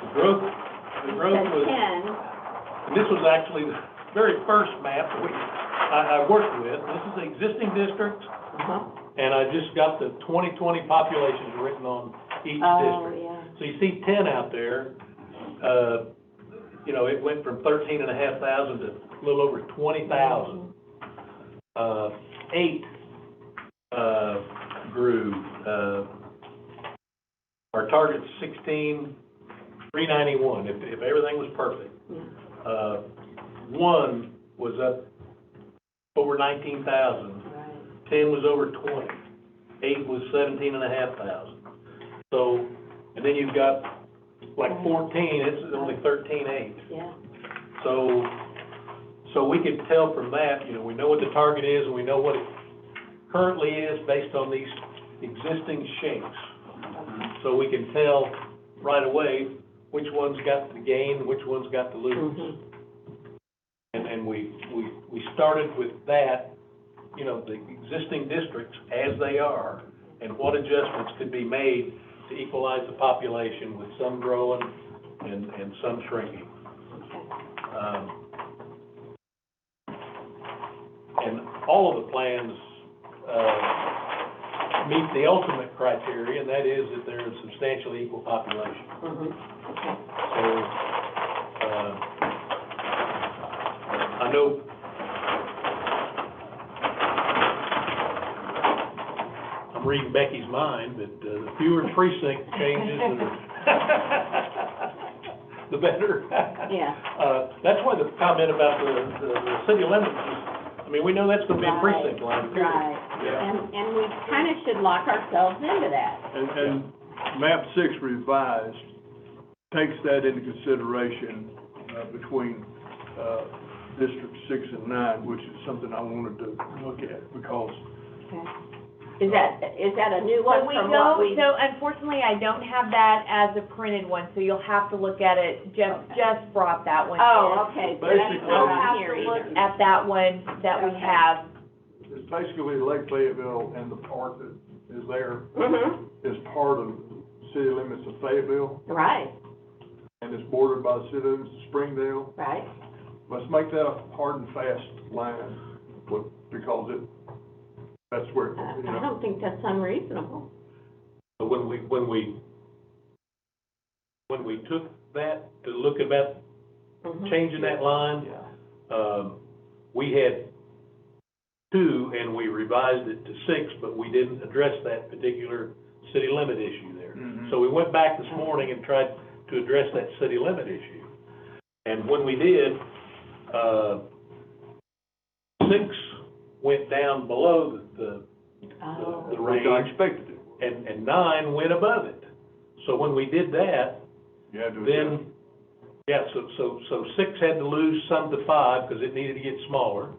The growth was, 10. and this was actually the very first map that I worked with. This is the existing districts, and I just got the 2020 populations written on each district. So you see 10 out there, you know, it went from 13,500 to a little over 20,000. 8 grew, our target's 16,391, if everything was perfect. 1 was up over 19,000. 10 was over 20. 8 was 17,500. So, and then you've got like 14, it's only 13,800. So we could tell from that, you know, we know what the target is and we know what it currently is based on these existing shapes. So we can tell right away which one's got the gain, which one's got the lose. And we started with that, you know, the existing districts as they are, and what adjustments could be made to equalize the population with some growing and some shrinking. And all of the plans meet the ultimate criteria, and that is that they're a substantially equal population. So, I know I'm reading Becky's mind, but the fewer precinct changes, the better. That's why the comment about the city limits is, I mean, we know that's gonna be a precinct line, period. And we kind of should lock ourselves into that. And map 6 revised takes that into consideration, between, District 6 and 9, which is something I wanted to look at, because Is that a new one from what we? So unfortunately, I don't have that as a printed one, so you'll have to look at it. Jeff just brought that one in. Oh, okay. So that's Basically- You'll not have here to look either. at that one that we have. it's basically Lake Fayetteville and the park that is there is part of city limits of Fayetteville. Right. And and it's bordered by the city limits of Springdale. Right. Let's make that a hard and fast line, because that's where, you I know. don't think that's unreasonable. So when we took that to look about changing that line, we had 2 and we revised it to 6, but we didn't address that particular city limit issue there. So we went back this morning and tried to address that city limit issue. And when we did, 6 went down below the range. Which I expected it. And 9 went above it. So when we did that, You had to then, yeah, so 6 had to lose some to 5 because it needed to get smaller.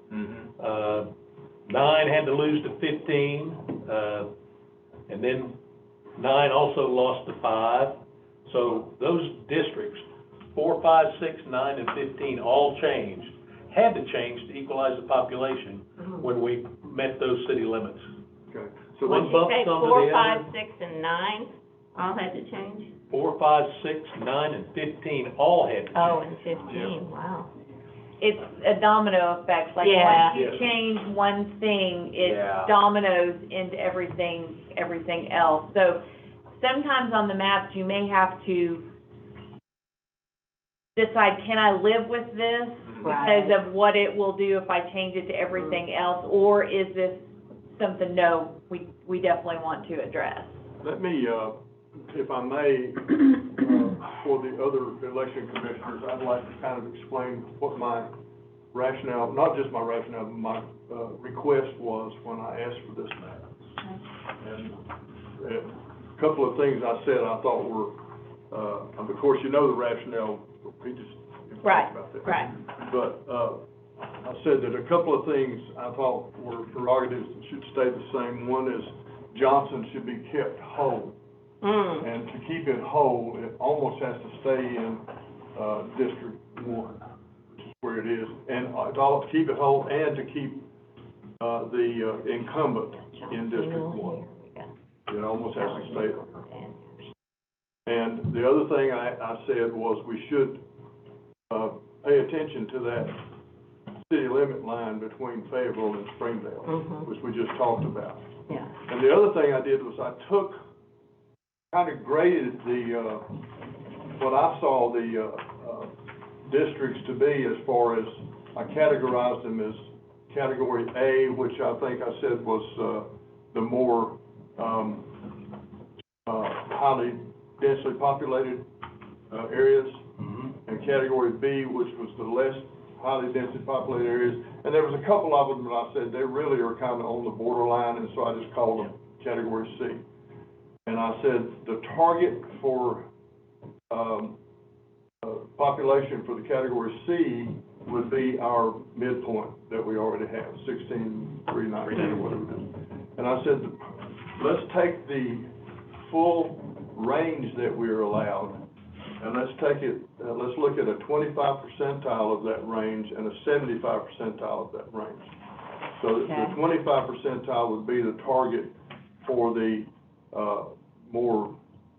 9 had to lose to 15, and then 9 also lost to 5. So those districts, 4, 5, 6, 9, and 15 all changed, had to change to equalize the population when we met those city limits. Okay, so Would One you bumps say onto 4, the 5, other. 6, and 9 all had to change? 4, 5, 6, 9, and 15 all had to change. Oh, and 15, wow. It's a domino effect, like Yeah. once you Yes. change one thing, it Yeah. dominoes into everything else. So sometimes on the maps, you may have to decide, can I live with this? Right. Because of what it will do if I change it to everything else, or is this something, no, we definitely want to address? let me, if I may, for the other election commissioners, I'd like to kind of explain what my rationale, not just my rationale, but my request was when I asked for this map. And a couple of things I said I thought were, of course, you know the rationale, we just talked about that. Right. But, I said that a couple of things I thought were prerogatives that should stay the same. One is Johnson should be kept whole. And to keep it whole, it almost has to stay in, District 1, which is where it is. And to keep it whole and to keep, the incumbent in District 1. It almost has to stay there. And the other thing I said was we should, pay attention to that city limit line between Fayetteville and Springdale, which we just talked about. Yeah. And the other thing I did was I kind of graded what I saw the, districts to be as far as, I categorized them as category A, which I think I said was, the more, highly densely populated, areas, and category B, which was the less highly densely populated areas. And there was a couple of them that I said they really are kind of on the borderline, and so I just called them category C. And I said the target for, population for the category C would be our midpoint that we already have, 16,390 or whatever it is. And I said, let's take the full range that we're allowed, and let's look at a 25 percentile of that range and a 75 percentile of that range. So the 25 percentile would be the target for the,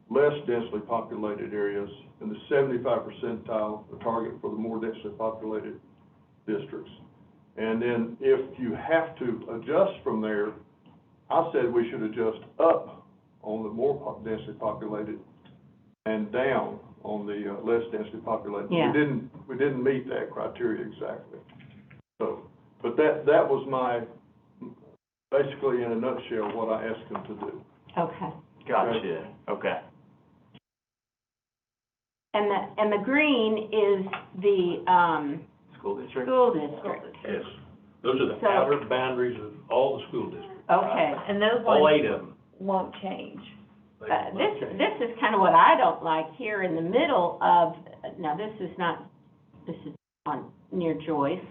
less densely populated areas, and the 75 percentile, the target for the more densely populated districts. And then if you have to adjust from there, I said we should adjust up on the more densely populated and down on the less densely populated. Yeah. We didn't meet that criteria exactly. So, but that was my, basically in a nutshell, what I asked them to do. Okay. Gotcha, okay. And the green is the, School district? school district. Yes, those are the So- outer boundaries of all the school districts. Okay. And those All ones 8 of them. won't change. They will not This change. is kind of what I don't like here in the middle of, now this is on, near Joyce,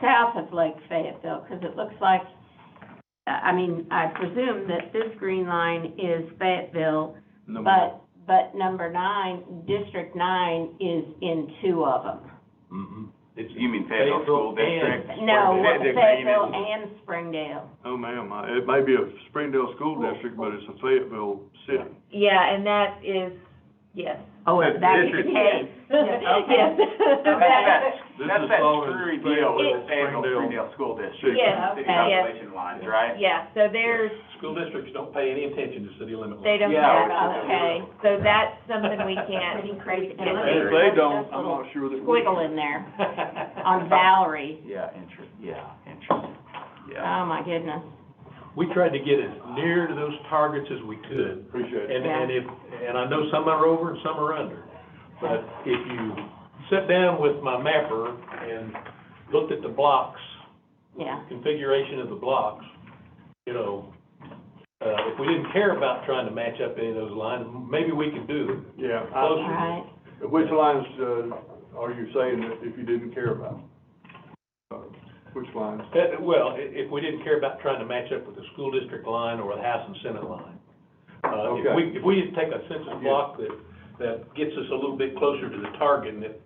south of Lake Fayetteville, because it looks like, I mean, I presume that this green line is Fayetteville, but number 9, District 9 is in 2 of them. It's You mean Fayetteville School and District? No, The green Fayetteville is- and Springdale. Oh, ma'am, it may be a Springdale school district, but it's a Fayetteville city. Yeah, and that is Yes. Oh, if that's the case. Yes. That's that screwy deal with the Fayetteville, Springdale. Springdale School District, Yes, city okay. population lines, right? Yeah, so there's, School districts don't pay any attention to city limit lines. they don't Yeah, have, okay, so that's something we can't. Pretty crazy. And if they don't, I'm not sure that we. Squiggle in there on Valerie. Yeah, interesting, Oh, my goodness. We tried to get as near to those targets as we could. Appreciate it. And I know some are over and some are under. But if you sit down with my mapper and looked at the blocks, Yeah. configuration of the blocks, you know, if we didn't care about trying to match up any of those lines, maybe we could do it Yeah. closer. Right. Which lines, are you saying that if you didn't care about? Which lines? Well, if we didn't care about trying to match up with the school district line or the House and Senate line. Okay. If we just take a census block that gets us a little bit closer to the target and it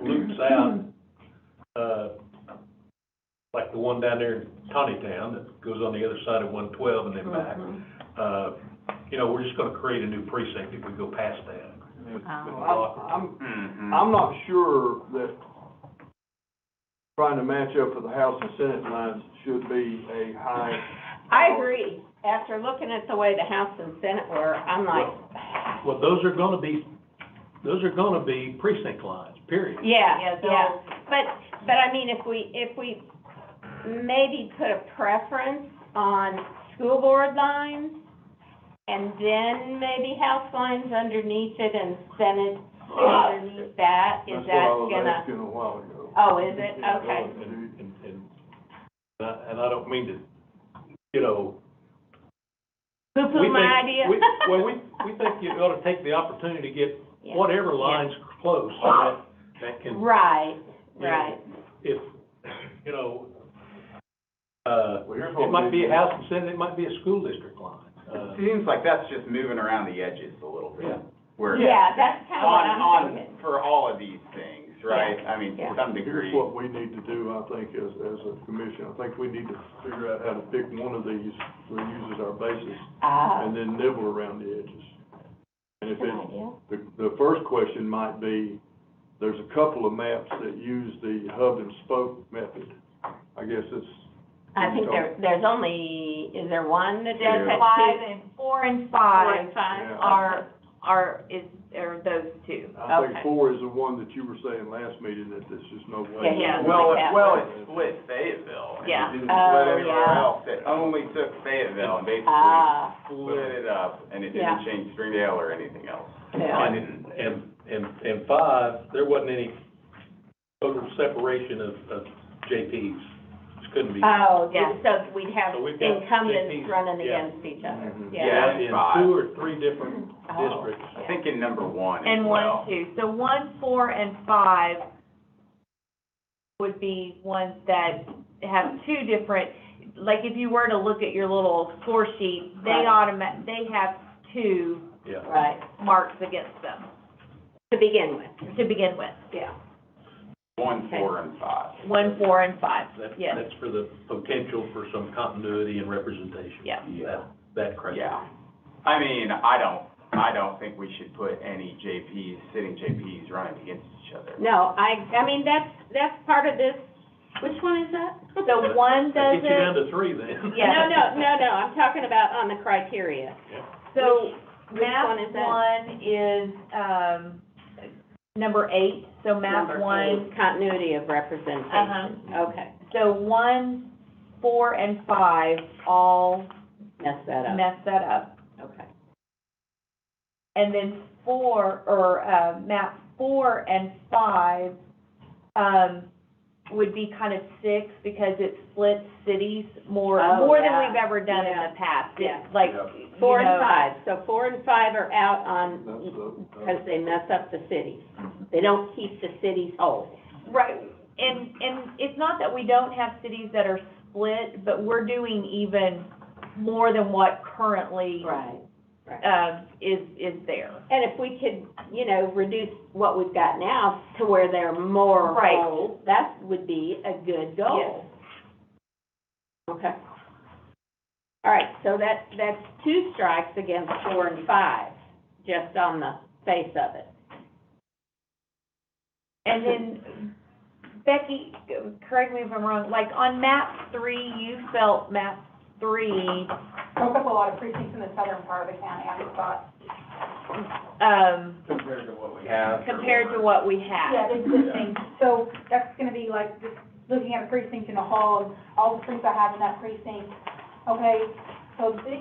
loops out, like the one down there in Town that goes on the other side of 112 and then back, you know, we're just gonna create a new precinct if we go past that. I'm not sure that trying to match up with the House and Senate lines should be a high. I agree. After looking at the way the House and Senate were, I'm like, Well, those are gonna be precinct lines, period. yeah. they'll- But I mean, if we maybe put a preference on school board lines, and then maybe House lines underneath it and Senate underneath that, is that That's what I was gonna? asking a while ago. Oh, is it? Okay. And I don't mean to, you know, Poo-poo my idea? We think you ought to take the opportunity to get Yeah. whatever lines close, so that can. Right, you know, right. If, you know, here's what it might we be a need. House and Senate, it might be a school district line. It seems like that's just moving around the edges a little bit. Yeah. Where Yeah, that's kind of what I'm on, thinking. for all of these things, right? I mean, Yeah. to some degree. Here's what we need to do, I think, as a commission. I think we need to figure out how to pick one of these we use as our basis and then nibble around the edges. And if Good it, idea. the first question might be, there's a couple of maps that use the hub and spoke method. I guess it's. I think there's only, is there one that does that? Four and 4 five and 5? Yeah. are those two. I think Okay. 4 is the one that you were saying last meeting that there's just no way. Yeah. Well, it split Fayetteville. And Yeah. it didn't Oh, split anywhere yeah. else. It only took Fayetteville and basically split it up, and it Yeah. didn't change Springdale or anything else. Yeah. I didn't. And five, there wasn't any total separation of JPs. Just couldn't be. Oh, Yeah. so we'd have So we've got incumbents JPs, running yeah. against each other. Mhm. Yeah. In five. 2 or 3 different Oh. districts. I think in number 1 as And well. 1, 2, so 1, 4, and 5 would be ones that have 2 different, like if you were to look at your little score sheet, they they have 2 Yeah. Right, marks against them to begin with. to begin with. Yeah. 1, 4, and 5. 1, 4, and 5, yes, That's for the potential for some continuity and representation. yeah. That criteria. Yeah. I mean, I don't think we should put any sitting JPs running against each other. No, I mean, that's part of this. Which one is that? So 1 That does gets you down it, to 3 then. Yeah. No, I'm talking about on the criteria. so Which map one is that? 1 is, number 8, so map Number 1. 8, continuity of representation. Okay, So 1, 4, and 5 all mess that up. mess that up. Okay. And then map 4 and 5, would be kind of 6 because it splits cities more Oh, than yeah. we've ever done in Yeah. the past. Yeah. It's like, Yeah. 4 you and know, 5, so 4 and 5 are out on, That's because they mess up the cities. They don't keep the cities whole. Right, and it's not that we don't have cities that are split, but we're doing even more than what currently, Right. is there. And if we could, reduce what we've got now to where they're more Right. whole, that would be a good goal. Okay. All right, so that's 2 strikes against 4 and 5, just on the face of it. And then, Becky, correct me if I'm wrong, like on map 3, you felt map 3, Broke up a lot of precincts in the southern part of the county, I thought. Compared to what we have. compared to what we have. Yeah, the existing, so that's gonna be like just looking at a precinct in a hall, and all the streets I have in that precinct, okay? So this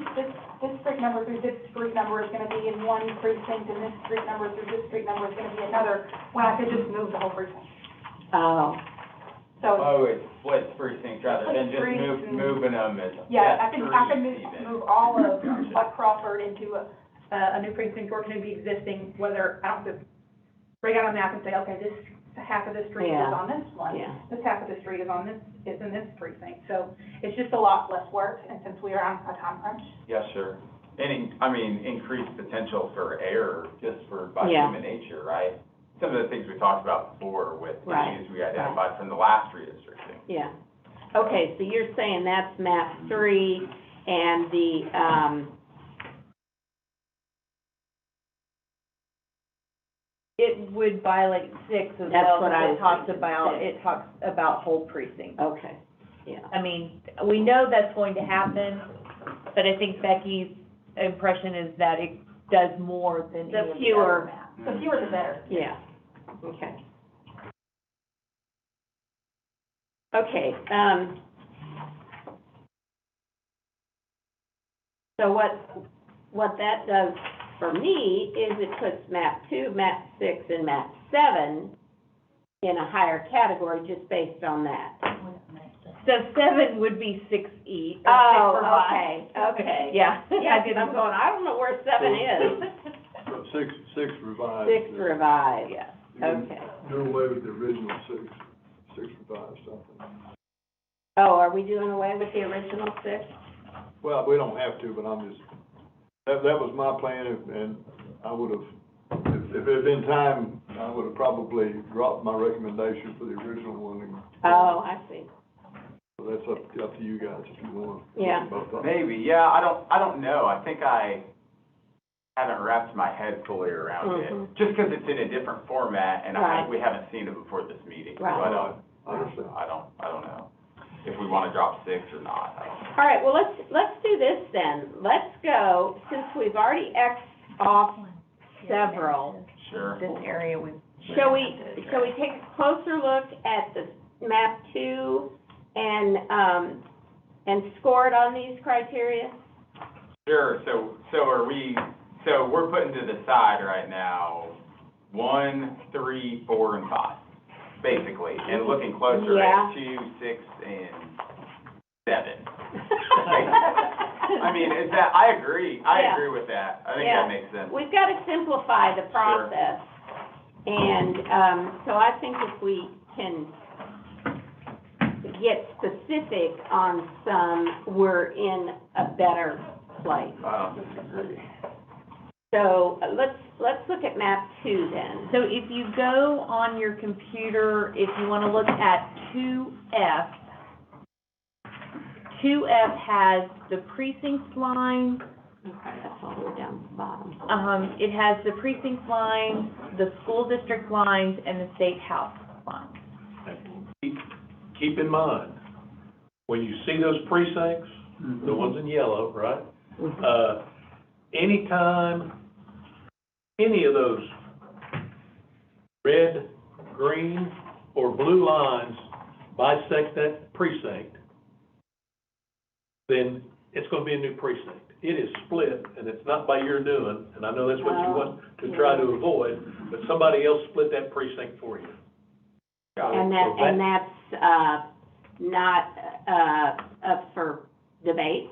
street number through this street number is gonna be in one precinct, and this street number through this street number is gonna be another, when I could just move the whole precinct. Oh, So, Oh, it splits precincts rather than just Streets and- moving them as, yeah, I streets can even. move all of, like Crawford into a new precinct, or it can be existing, whether, I don't have to break out a map and say, okay, this half of the street is Yeah. on this one. yeah. This half of the street is in this precinct, so it's just a lot less work, and since we are on a time crunch. Yeah, sure. And, increased potential for error just by Yeah. human nature, right? Some of the things we talked about before with Right, issues we identified from the last redistricting. Yeah. Okay, so you're saying that's map 3, and the, It would violate 6 as That's well, what I because was thinking, it talks about whole precinct. okay, yeah. I mean, we know that's going to happen, but I think Becky's impression is that it does more than The any of the fewer- other maps. The fewer the better. Yeah, okay. Okay, so what that does for me is it puts map 2, map 6, and map 7 in a higher category just based on that. So 7 would be 6E, or 6 Oh, revised. okay. Yeah. Yeah, 'cause I'm going, I don't know where 7 is. But six revised. 6 revised. Yeah. Okay. Do away with the original six revised, I think. Oh, are we doing away with the original 6? Well, we don't have to, but I'm just, that was my plan, and I would've, if it had been time, I would've probably dropped my recommendation for the original one, and Oh, I see. so that's up to you guys if you want. Yeah. Both of them. Maybe, yeah, I don't know. I think I haven't wrapped my head fully around Mhm. it. Just because it's in a different format, and Right. we haven't seen it before this meeting. So Right. I understand. I don't know if we want to drop 6 or not. All right, well, let's do this then. Let's go, since we've already X'd off several, Sure. This area we. shall we take a closer look at the map 2 and score it on these criteria? Sure, so we're putting to the side right now 1, 3, 4, and 5, basically, and looking closer Yeah. at 2, 6, and 7. I agree with that. I think Yeah. that makes sense. We've got to simplify the process. And, so I think if we can get specific on some, we're in a better place. I don't disagree. So, let's look at map 2 then. So if you go on your computer, if you want to look at 2F, 2F has the precinct lines, Okay, that's all the way down the bottom. it has the precinct lines, the school district lines, and the state house lines. Keep in mind, when you see those precincts, the ones in yellow, right? Anytime any of those red, green, or blue lines bisect that precinct, then it's gonna be a new precinct. It is split, and it's not by your doing, and I know that's what you want to try to avoid, but somebody else split that precinct for you. And that's, not, up for debate?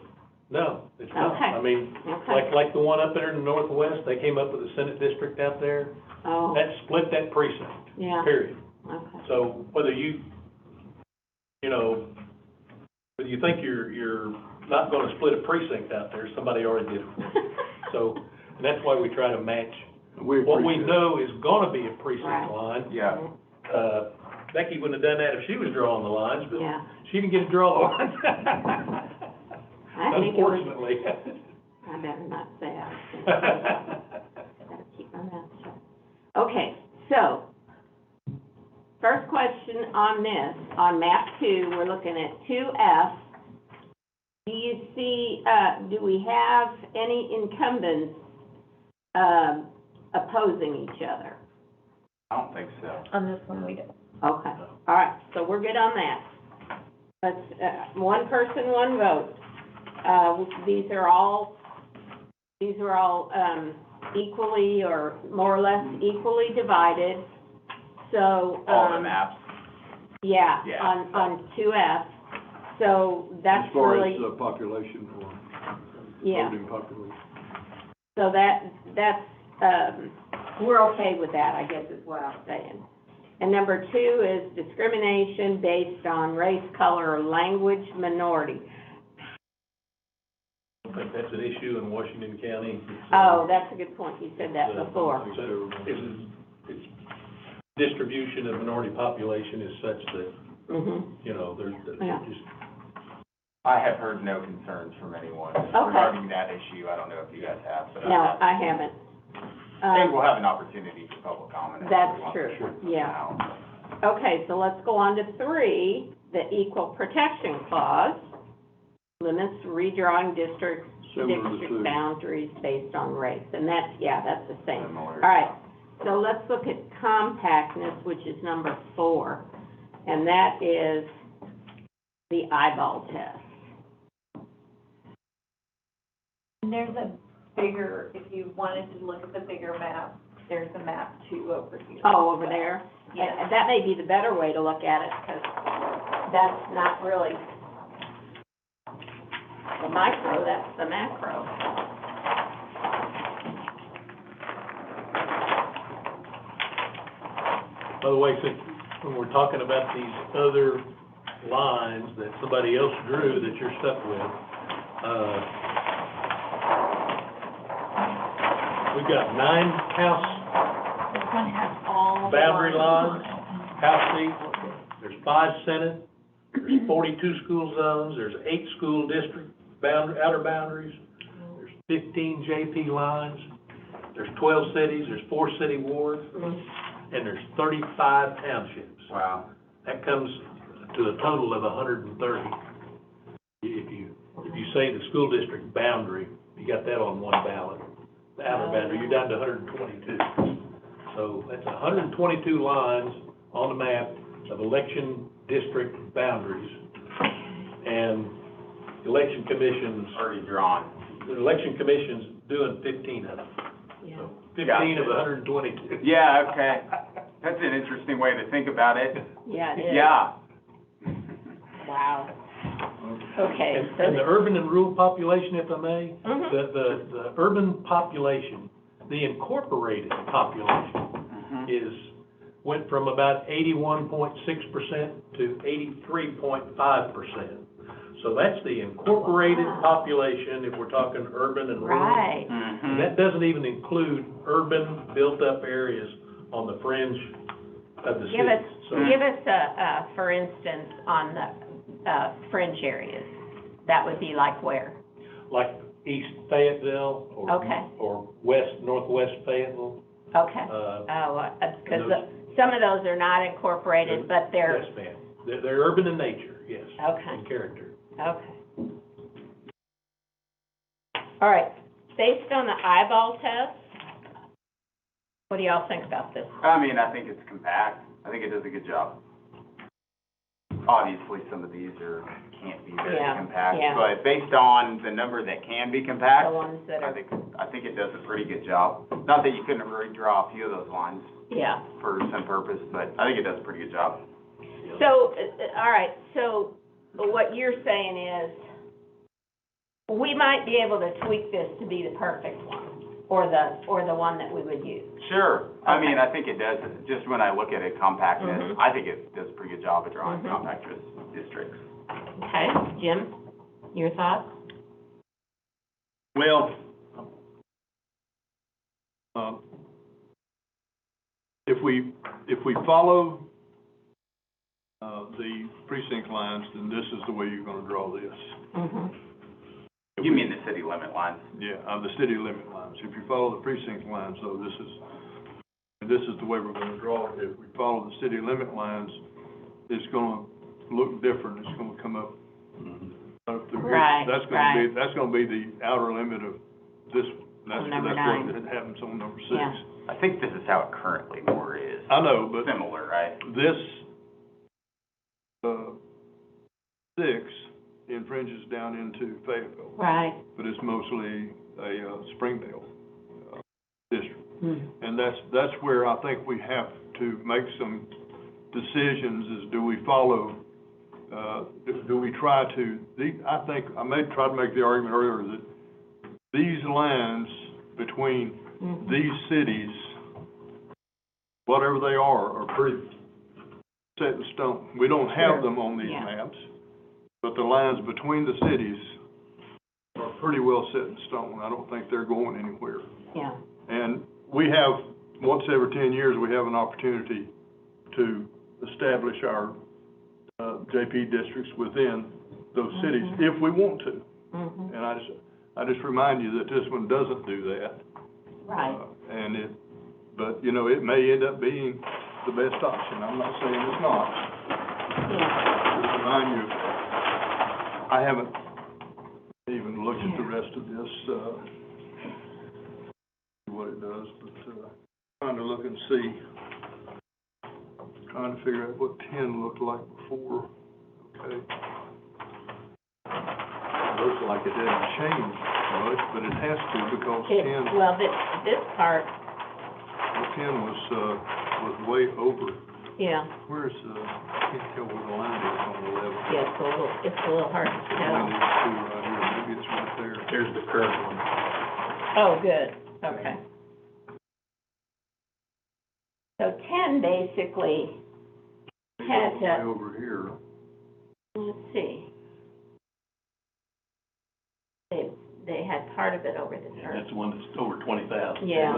No, it's not. Okay. I mean, Okay. like the one up there in the northwest, they came up with a Senate district out there, Oh, that split that precinct, yeah, period. okay. So whether you whether you think you're not gonna split a precinct out there, somebody already did it for you. So, and that's why we try to match what we know is gonna be a Right. precinct line. Yeah. Becky wouldn't have done that if she was drawing the lines, but Yeah. she didn't get to draw the lines. I think it was, Unfortunately. I better not say I was gonna say that. Better keep my mouth shut. Okay, so, first question on this, on map 2, we're looking at 2F. Do you see, do we have any incumbents, opposing each other? I don't think so. On this one, we don't. Okay, all right, so we're good on that. Let's, one person, one vote. These are all equally or more or less equally divided, so. All the maps. Yeah, Yeah. on 2F, so that's As far really, as population or yeah, voting population. so that's, we're okay with that, I guess is what I'm saying. And number 2 is discrimination based on race, color, or language minority. I think that's an issue in Washington County. Oh, that's a good point, you said that before. It's distribution of minority population is such that, you know, there's Yeah. just, I have heard no concerns from anyone regarding that issue. I don't know if you guys have, but No, I haven't. I think we'll have an opportunity for public comment. That's true, yeah. Okay, so let's go on to 3, the Equal Protection Clause. Limits redrawing district boundaries based on race, and that's the same. Similar. All right, so let's look at compactness, which is number 4, and that is the eyeball test. And there's a bigger, if you wanted to look at the bigger map, there's a map 2 over here. Oh, over there? Yeah. And that may be the better way to look at it, because that's not really the micro, that's the macro. by the way, since, when we're talking about these other lines that somebody else drew that you're stuck with, we've got 9 house This one has all the boundary lines, lines. house seats, there's 5 senate, there's 42 school zones, there's 8 school district outer boundaries, there's 15 JP lines, there's 12 cities, there's 4 city wards, and there's 35 townships. Wow. That comes to a total of 130. If you say the school district boundary, you got that on one ballot. The outer boundary, you're down to 122. So that's 122 lines on the map of election district boundaries. And the election commission's, Already drawn. the election commission's doing 15 of them. Yeah. So 15 of 122. Yeah, okay. That's an interesting way to think about it. Yeah, it is. Yeah. Wow. Okay, And the urban and rural population, if I may, Mhm. the urban population, the incorporated population went from about 81.6% to 83.5%. So that's the incorporated Wow. population, if we're talking urban and rural. Right. And that doesn't even include urban built-up areas on the fringe of the city. Give us, So, for instance, on the, fringe areas. That would be like where? like East Fayetteville, Okay. or northwest Fayetteville. Okay. Those- Because some of those are not incorporated, but they're, Yes, ma'am. They're urban in nature, yes. Okay. In character. okay. All right, based on the eyeball test, what do y'all think about this? I mean, I think it's compact. I think it does a good job. Obviously, some of these can't be very Yeah, compact, yeah. but based on the number that can be compact, The ones that I are, think it does a pretty good job. Not that you couldn't really draw a few of those lines yeah. for some purpose, but I think it does a pretty good job. So, all right, so what you're saying is, we might be able to tweak this to be the perfect one, or the one that we would use. Sure. I Okay. mean, I think it does, just when I look at it, compactness, Mhm. I think it does a pretty good job of drawing Mhm. compact districts. Okay, Jim, your thoughts? Well, if we follow, the precinct lines, then this is the way you're gonna draw this. Mm-hmm. You mean the city limit lines? Yeah, the city limit lines. If you follow the precinct lines, though, this is this is the way we're gonna draw it. If we follow the city limit lines, it's gonna look different, it's gonna come up. Up through here. Right, That's gonna be the outer limit of this, that's, On number that's nine. what happens on number 6. Yeah. I think this is how it currently more is. I know, but Similar, right? this, 6 infringes down into Fayetteville, Right. but it's mostly a Springdale district. Mm. And that's where I think we have to make some decisions, is do we follow, do we try to, I think, I may try to make the argument earlier that these lines between these cities, whatever they are pretty set in stone. We don't have them on these maps, but the lines between the cities are pretty well set in stone. I don't think they're going anywhere. Yeah. And we have, once every 10 years, we have an opportunity to establish our JP districts within those cities, if we want to. And I just remind you that this one doesn't do that. Right. But, you know, it may end up being the best option. I'm not saying it's not. Yeah. Just remind you, I haven't even looked at the rest of this, what it does, but, trying to look and see, trying to figure out what 10 looked like before. Okay. It looks like it didn't change much, but it has to, because 10, Well, this part, 10 was way over. yeah, Where's, I can't tell where the line is on 11. yeah, it's a little hard to Between tell. these two right here, maybe it's right there. Here's the current one. Oh, good, okay. So 10 basically has Way a, over here. let's see. They had part of it over this Yeah, earth. that's the one that's over 20,000. Yeah.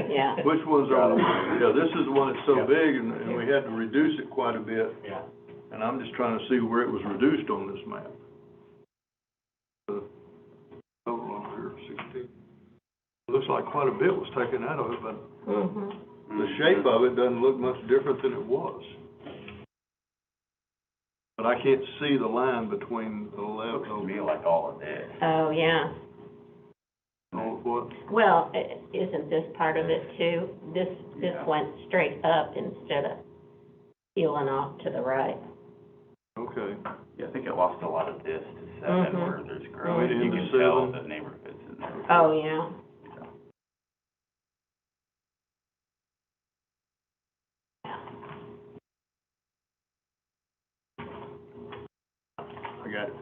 Yeah. Which one's over? Yeah, this is the one that's so Yeah. big, and we had to reduce it quite a bit, Yeah. and I'm just trying to see where it was reduced on this map. Total on here, 16. Looks like quite a bit was taken out of it, but the shape of it doesn't look much different than it was. But I can't see the line between the Looks to 11, me like all of this. Oh, yeah. all of what? Well, isn't this part of it too? This Yeah. went straight up instead of peeling off to the right. Okay. Yeah, I think it lost a lot of this to 7 where there's growth. Went You into can tell 7. the neighborhoods in there. Oh, yeah. I got it.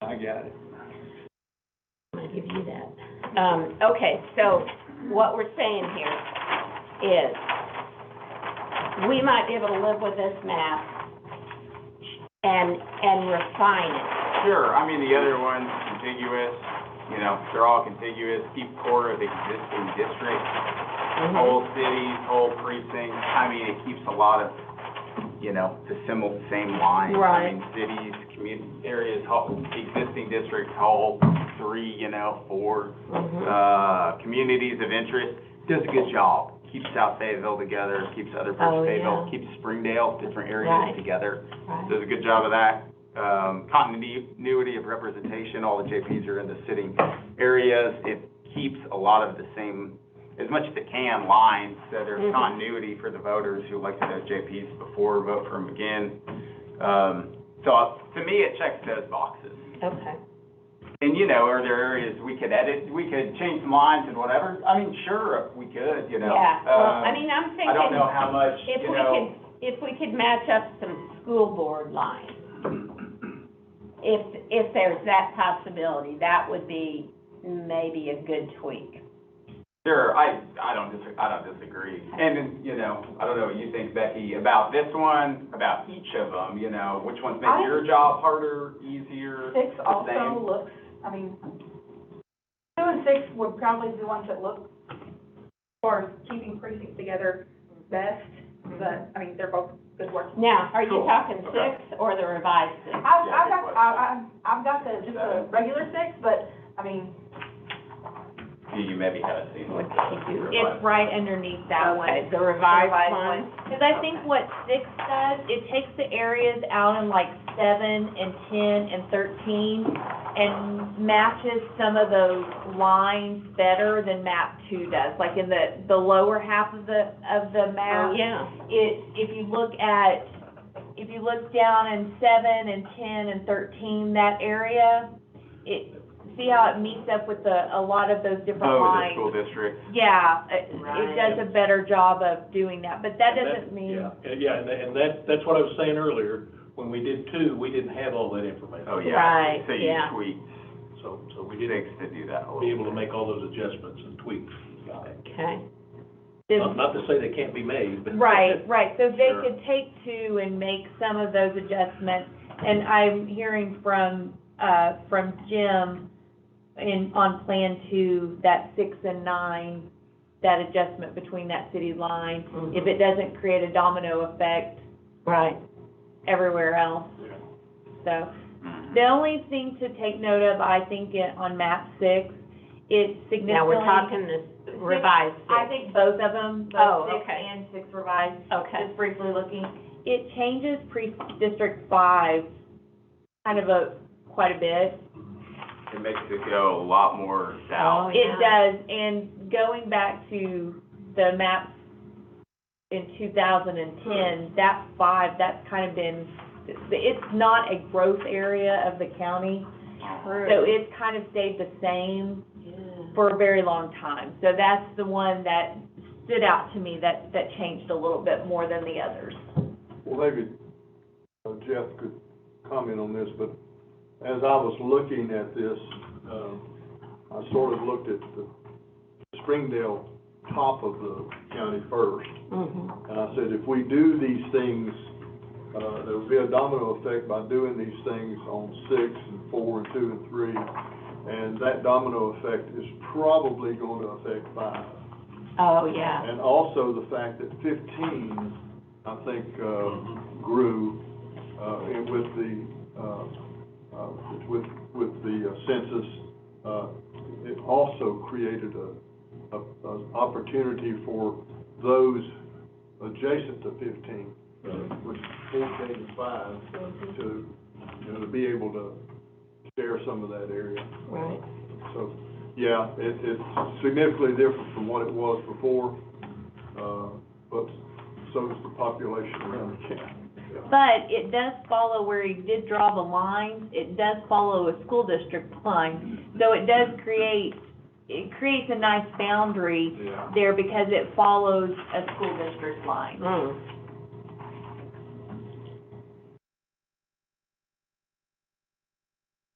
I got it. I'm gonna give you that. Okay, so what we're saying here is, we might be able to live with this map and refine it. Sure, I mean, the other one's contiguous, you know, they're all contiguous, keep core of existing districts, whole cities, whole precincts. I mean, it keeps a lot of, you know, the same lines. Right. I mean, cities, community areas, whole, existing districts, whole, 3, you know, 4, communities of interest, does a good job. Keeps South Fayetteville together, keeps other parts of Fayetteville, keeps Springdale, different areas together. Right. Does a good job of that. Continuity of representation, all the JPs are in the sitting areas. It keeps a lot of the same, as much as it can, lines, so there's continuity for the voters who elected those JPs before, vote for them again. So to me, it checks those boxes. Okay. And, you know, are there areas we could edit, we could change some lines and whatever? I mean, sure, we could, you know. Yeah, well, I mean, I'm thinking. I don't know how much, If we could match up some school board lines, if there's that possibility, that would be maybe a good tweak. Sure, I don't disagree. And, then, you know, I don't know what you think, Becky, about this one, about each of them, you know, which ones make your job harder, easier, 6 the also same? looks, I mean, 2 and 6 would probably be the ones that look, as far as keeping precincts together best, but, I mean, they're both good work. Now, are you Cool. talking Okay. 6 or the revised 6? I've got the, just a regular 6, but, I mean, You maybe haven't seen What what did she do? It's right underneath that one. Okay, the revised one? Because I think what 6 does, it takes the areas out in like 7 and 10 and 13 and matches some of those lines better than map 2 does. Like in the lower half of the map. Oh, yeah. If you look down in 7 and 10 and 13, that area, see how it meets up with a lot of those different Oh, the lines? school district. Yeah, it Right. does a better job of doing that, but that doesn't mean. Yeah, and that's what I was saying earlier, when we did 2, we didn't have all that information. Oh, yeah. Right, So you yeah. tweaked So we 6 didn't to do that a be little. able to make all those adjustments and tweaks. Okay. Not to say they can't be made, but. Right, so they Sure. could take 2 and make some of those adjustments, and I'm hearing from Jim on Plan 2, that 6 and 9, that adjustment between that city line, if it doesn't create a domino effect Right. everywhere else. So, Mhm. the only thing to take note of, I think, on map 6, it's significantly. Now, we're talking this revised I six. think both of them, Oh, both 6 okay. and 6 revised. Okay. Just briefly looking, it changes District 5 kind of quite a bit. It makes it go a lot more south. Oh, yeah. It does, and going back to the maps in 2010, that 5, that's kind of been, it's not a growth area of the county, so it's kind of stayed the same for a very long time. So that's the one that stood out to me, that changed a little bit more than the others. Well, maybe Jeff could comment on this, but as I was looking at this, I sort of looked at the Springdale top of the county first. Mhm. And I said, if we do these things, there'll be a domino effect by doing these things on 6 and 4 and 2 and 3. And that domino effect is probably going to affect 5. Oh, yeah. And also the fact that 15, I think, grew, and with the census, it also created an opportunity for those adjacent to 15, which is 4K to 5, to, to be able to share some of that area. Right. So, yeah, it's significantly different from what it was before, but so is the population around the county. But it does follow where he did draw the line, it does follow a school district line. So it does creates a nice boundary Yeah. there because it follows a school district line. Mm.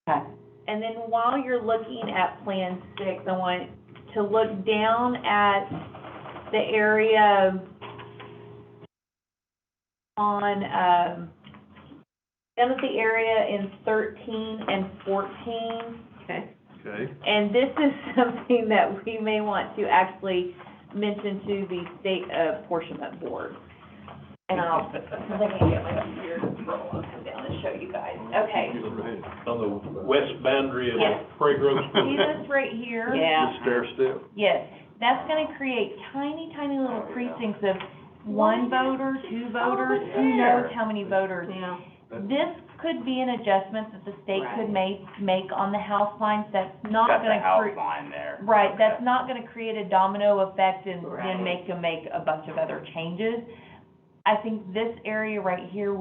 Okay. And then while you're looking at Plan 6, I want to look down at the area down at the area in 13 and 14. Okay. Okay. And this is something that we may want to actually mention to the state apportionment board. And I'll, because I can't get my computer to scroll, I'll come down and show you guys. Okay. On the west boundary of Yes. Prairie Grove See School. this right here? Yeah. The stair step. Yes, that's gonna create tiny, tiny little precincts of 1 voter, 2 voters, who knows how many voters. Yeah. This could be an adjustment that the state could make on the house lines, that's not Got the gonna house create. line there. Right, Okay. that's not gonna create a domino effect and Right. then make them make a bunch of other changes. I think this area right here,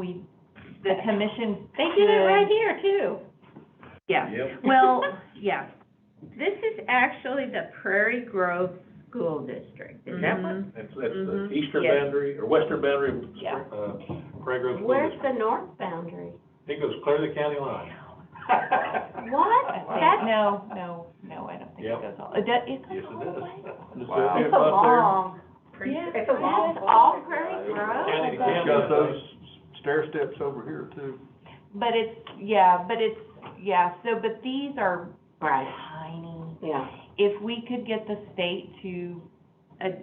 the commission They did it should- right here, too. Yeah, Yep. well, yeah. This is actually the Prairie Grove School District, is that what? That's the Mhm. eastern Yes. boundary, or western boundary of Yeah. Prairie Grove School Where's District. the north boundary? It goes clear to the county line. What? I think- That's, No, I don't think Yep. it goes all, it does, it Yes, goes it all the way. does. Wow. it's a long, Yeah. It's a long. that's all Prairie Grove? County to It's county. got those stair steps over here too. But but these are Right, tiny. yeah. If we could get the state to,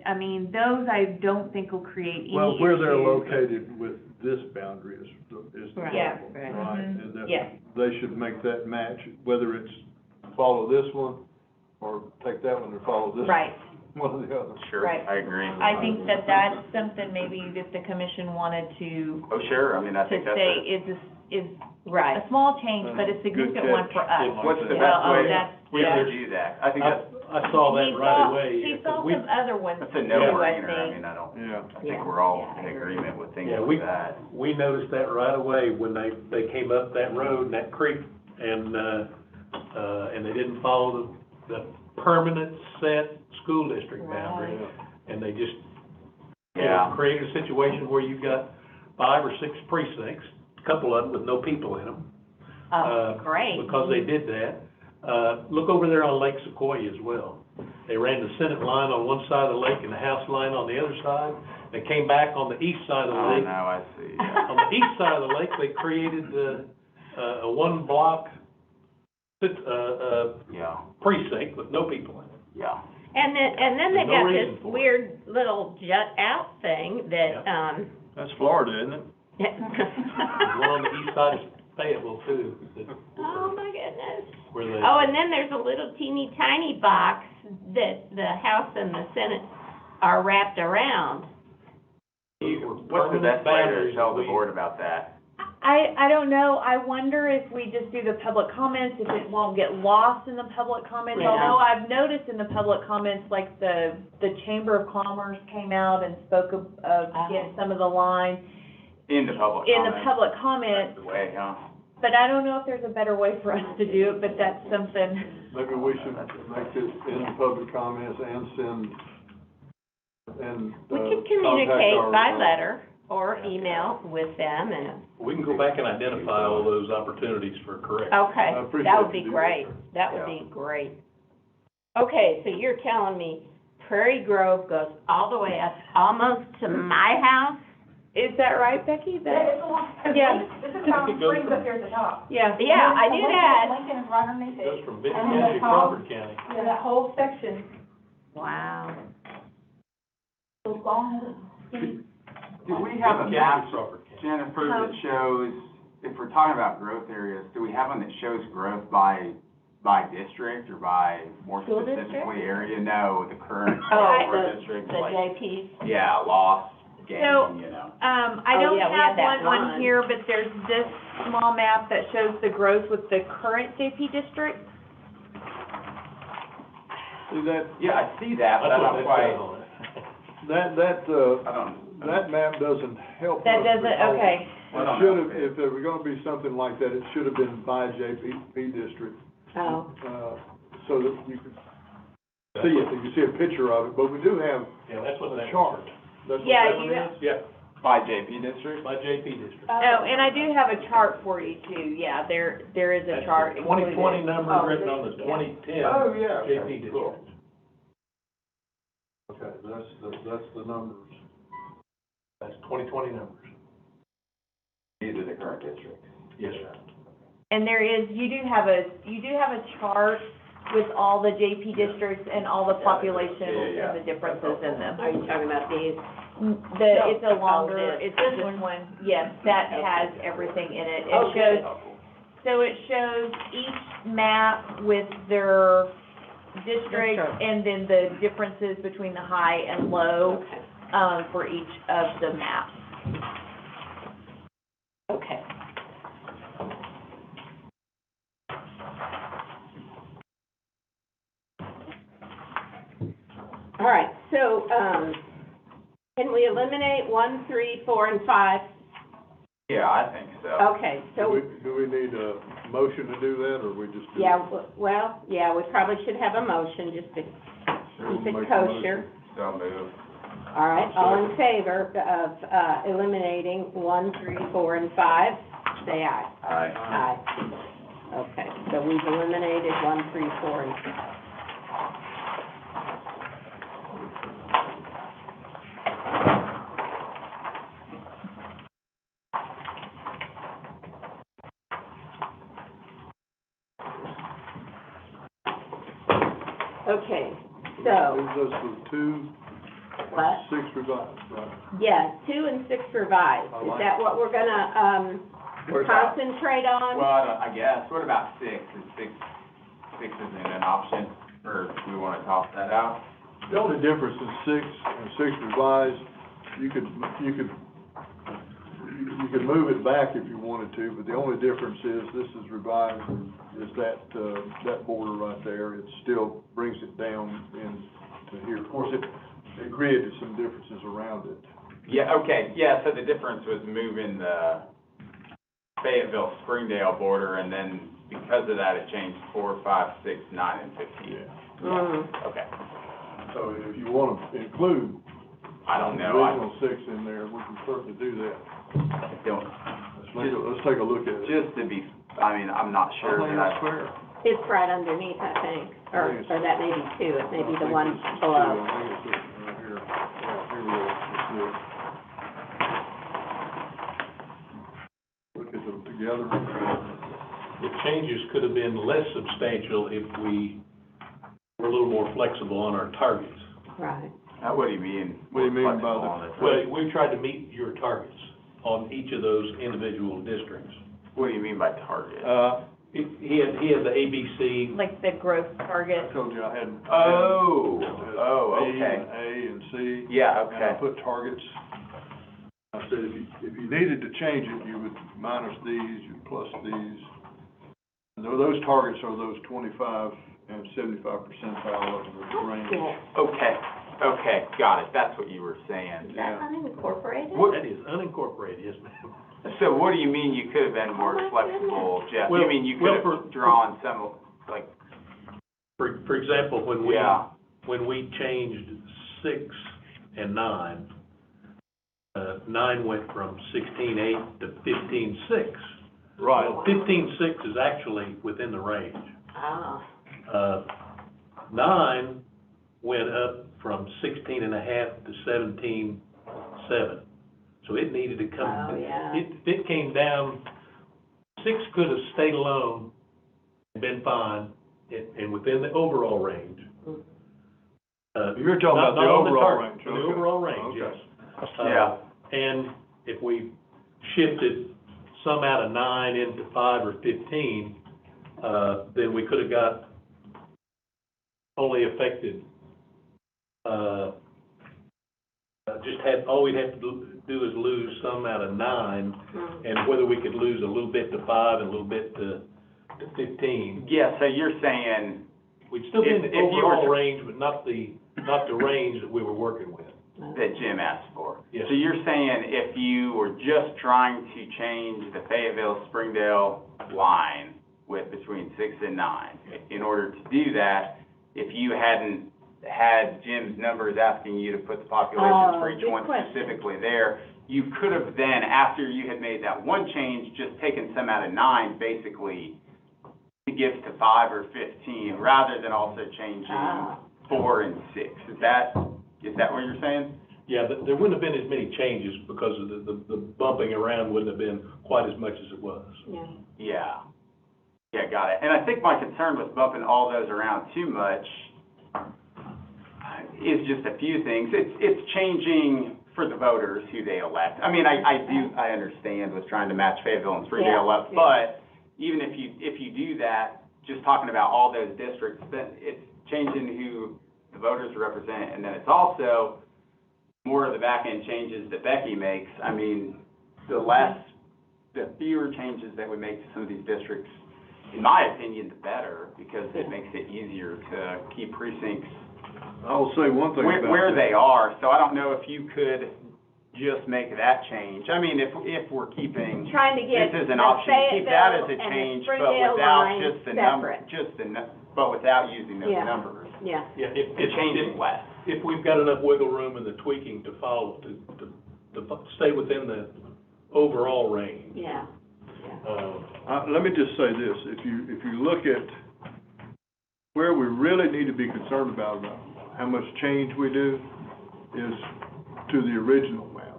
I mean, those I don't think will create any issues. Well, where they're located with this boundary is the Right. Yeah. problem, Right. right? Mhm. And that Yeah. they should make that match, whether it's follow this one or take that one or follow this. Right. One or the other. Sure, Right. I agree. I think that that's something maybe if the commission wanted to Oh, sure, I mean, I think that's say a, is Right. a small change, but a significant one for us. what's the Well, best way that's- to do that? I think that's, I saw that He right saw- away. He because saw we- some other ones that's too, a I no-brainer, I think. mean, I don't, Yeah. I think we're all in agreement with things Yeah, like that. we noticed that right away when they came up that road and that creek, and they didn't follow the permanent set school district boundary. And they just, created a situation where you've got 5 or 6 precincts, a couple of them with no people in them. Oh, great. Because they did that. Look over there on Lake Sequoia as well. They ran the Senate line on one side of the lake and the House line on the other side. They came back on the east side of the Oh, lake. now I see, On the east side of the lake, they created a one block yeah, precinct with no people in it. yeah. And then they There's no got reason this for it. weird little jut out thing that, That's Florida, isn't it? There's one on the east side of Fayetteville too, Oh, my goodness. where they. Oh, and then there's a little teeny tiny box that the House and the Senate are wrapped around. What's the best way to tell the board about that? I don't know, I wonder if we just do the public comments, if it won't get lost in the public comments. Yeah. Although I've noticed in the public comments, like the Chamber of Commerce came out and spoke of again, some of the lines In the public in the comment. public That's comments. the way, huh? But I don't know if there's a better way for us to do it, but that's something. Maybe we should make it in the public comments and send, and, We could contact communicate our, by letter or email with them and, We can go back and identify all those opportunities for correction. okay, I appreciate that would be you doing great. That would be great. Okay, so you're telling me Prairie Grove goes all the way up almost to my house? Is that right, Becky? Yeah, it's a long, Yeah. this is how it It goes springs from- up here at the top. Yeah. Yeah, I knew that. Lincoln is right underneath It goes it. from Benton And then County the to top- Crawford County. Yeah, that whole section Wow. goes long. Do we have a Benton County map, to Crawford County. Jennifer, that shows, if we're talking about growth areas, do we have one that shows growth by district or by more School specifically area? No, the current Oh, core the districts, The like, JPs? yeah, loss, gain, So- you know. I Oh, don't yeah, we have had that one one. here, but there's this small map that shows the growth with the current JP district. see that, Yeah, I see that, but I That's what don't that quite, says on it. I don't. that map doesn't help That us doesn't, because okay. I It don't should know. have, if there were gonna be something like that, it should have been by JP district, Oh, so that you could see it, you can see a picture of it, but we do have Yeah, that's what a that. chart. That's what Yeah, that one you- is? Yeah, By JP district? by JP district. Oh, and I do have a chart for you too, yeah, there is a That's chart the 2020 included. number Oh, written on the yeah. 2010 Oh, yeah, JP okay, district. cool. Okay, that's the numbers. That's 2020 numbers. These are the current districts. Yes, sir. And there is, you do have a chart with all the JP districts and all the populations Yeah. and the differences in them. are you talking about these? It's a longer, Oh, it's this one, yes, that has everything in it. It Oh, good. shows, so it shows each map with their district District. and then the differences between the high and low, Okay. for each of the maps. Okay. All right, so, can we eliminate 1, 3, 4, and 5? Yeah, I think so. Okay, Do so, we need a motion to do that, or we just do it? yeah, well, yeah, we probably should have a motion just to Sure, keep it we'll make a kosher. So move. All right, all in favor of, eliminating 1, 3, 4, and 5, say aye. Aye. Aye. Okay, so we've eliminated 1, 3, 4, and 5. Okay, so, Leaves us with 2, what? 6 revised, right? Yes, 2 and 6 revised. Is that what we're gonna, What about, concentrate on? well, I guess, what about 6? Is 6 isn't an option? Or do we wanna toss that out? The only difference is 6 and 6 revised, you could move it back if you wanted to, but the only difference is this is revised, is that border right there, it still brings it down into here. Of course, it created some differences around it. Yeah, okay, yeah, so the difference was moving the Fayetteville, Springdale border, and then because of that, it changed 4, 5, 6, 9, and 15. Mm. Okay, So if you want to include I don't the know, original 6 in there, we can certainly do that. I don't, Let's take a look at it. just to be, I mean, I'm not I sure think that that's I, fair. It's right underneath, I think, or that may be 2, it may be the one I think below. it's right here. Yeah, here we go. Look at them together. The changes could have been less substantial if we were a little more flexible on our targets. Right. what do you mean? What do you mean by Flexible the- on it? Well, we tried to meet your targets on each of those individual districts. What do you mean by target? He had the ABC, Like the growth I target. told you I had. Oh, B okay. and A and C. Yeah, And I okay. put targets. I said, if you needed to change it, you would minus these, you'd plus these. And those targets are those 25 and 75 percentile of the range. Cool. Okay, got it, that's what you were saying. Is that unincorporated? that is unincorporated, yes, ma'am. So what do you mean you could have been more Oh, my flexible, Jeff? Well- You mean you well, could have drawn some, like, For example, when we changed 6 and 9, 9 went from 16.8 to 15.6. Right. 15.6 is actually within the range. Ah, 9 went up from 16.5 to 17.7. So it needed to come. Oh, yeah. It came down, 6 could have stayed alone and been fine, and within the overall range. You're talking about the Not on overall target, range, The okay. overall range, Okay. yes. Yeah. And if we shifted some out of 9 into 5 or 15, then we could have got only affected, all we'd have to do is lose some out of 9, and whether we could lose a little bit to 5 and a little bit to 15. yeah, so you're saying, We'd still be in the If you were overall to- range, but not the range that we were working with. that Jim asked for? Yes. So you're saying if you were just trying to change the Fayetteville-Springdale line with between 6 and 9, in order to do that, if you hadn't had Jim's numbers asking you to put the populations for each good one question. specifically there, you could have then, after you had made that one change, just taken some out of 9, basically, to give to 5 or 15, rather than also changing 4 and 6. Is that what you're saying? Yeah, there wouldn't have been as many changes because of the bumping around wouldn't have been quite as much as it was. yeah. Yeah, got it. And I think my concern with bumping all those around too much is just a few things. It's changing for the voters who they elect. I mean, I understand with trying to match Fayetteville and Springdale up, Yeah. but even if you do that, just talking about all those districts, then it's changing who the voters represent, and then it's also more of the back end changes that Becky makes. I mean, the fewer changes that we make to some of these districts, in my opinion, the better, because it makes it easier to keep precincts I will say one thing about that. where they are. So I don't know if you could just make that change. I mean, if we're keeping Trying to get this as an the option, keep that as Fayetteville a and the change, but Springdale without line just the number, separate. but without using those Yeah. numbers. Yeah. Yeah, It changes less. if we've got enough wiggle room in the tweaking to follow, to stay within the overall range. Yeah. Let me just say this, if you look at where we really need to be concerned about how much change we do is to the original map,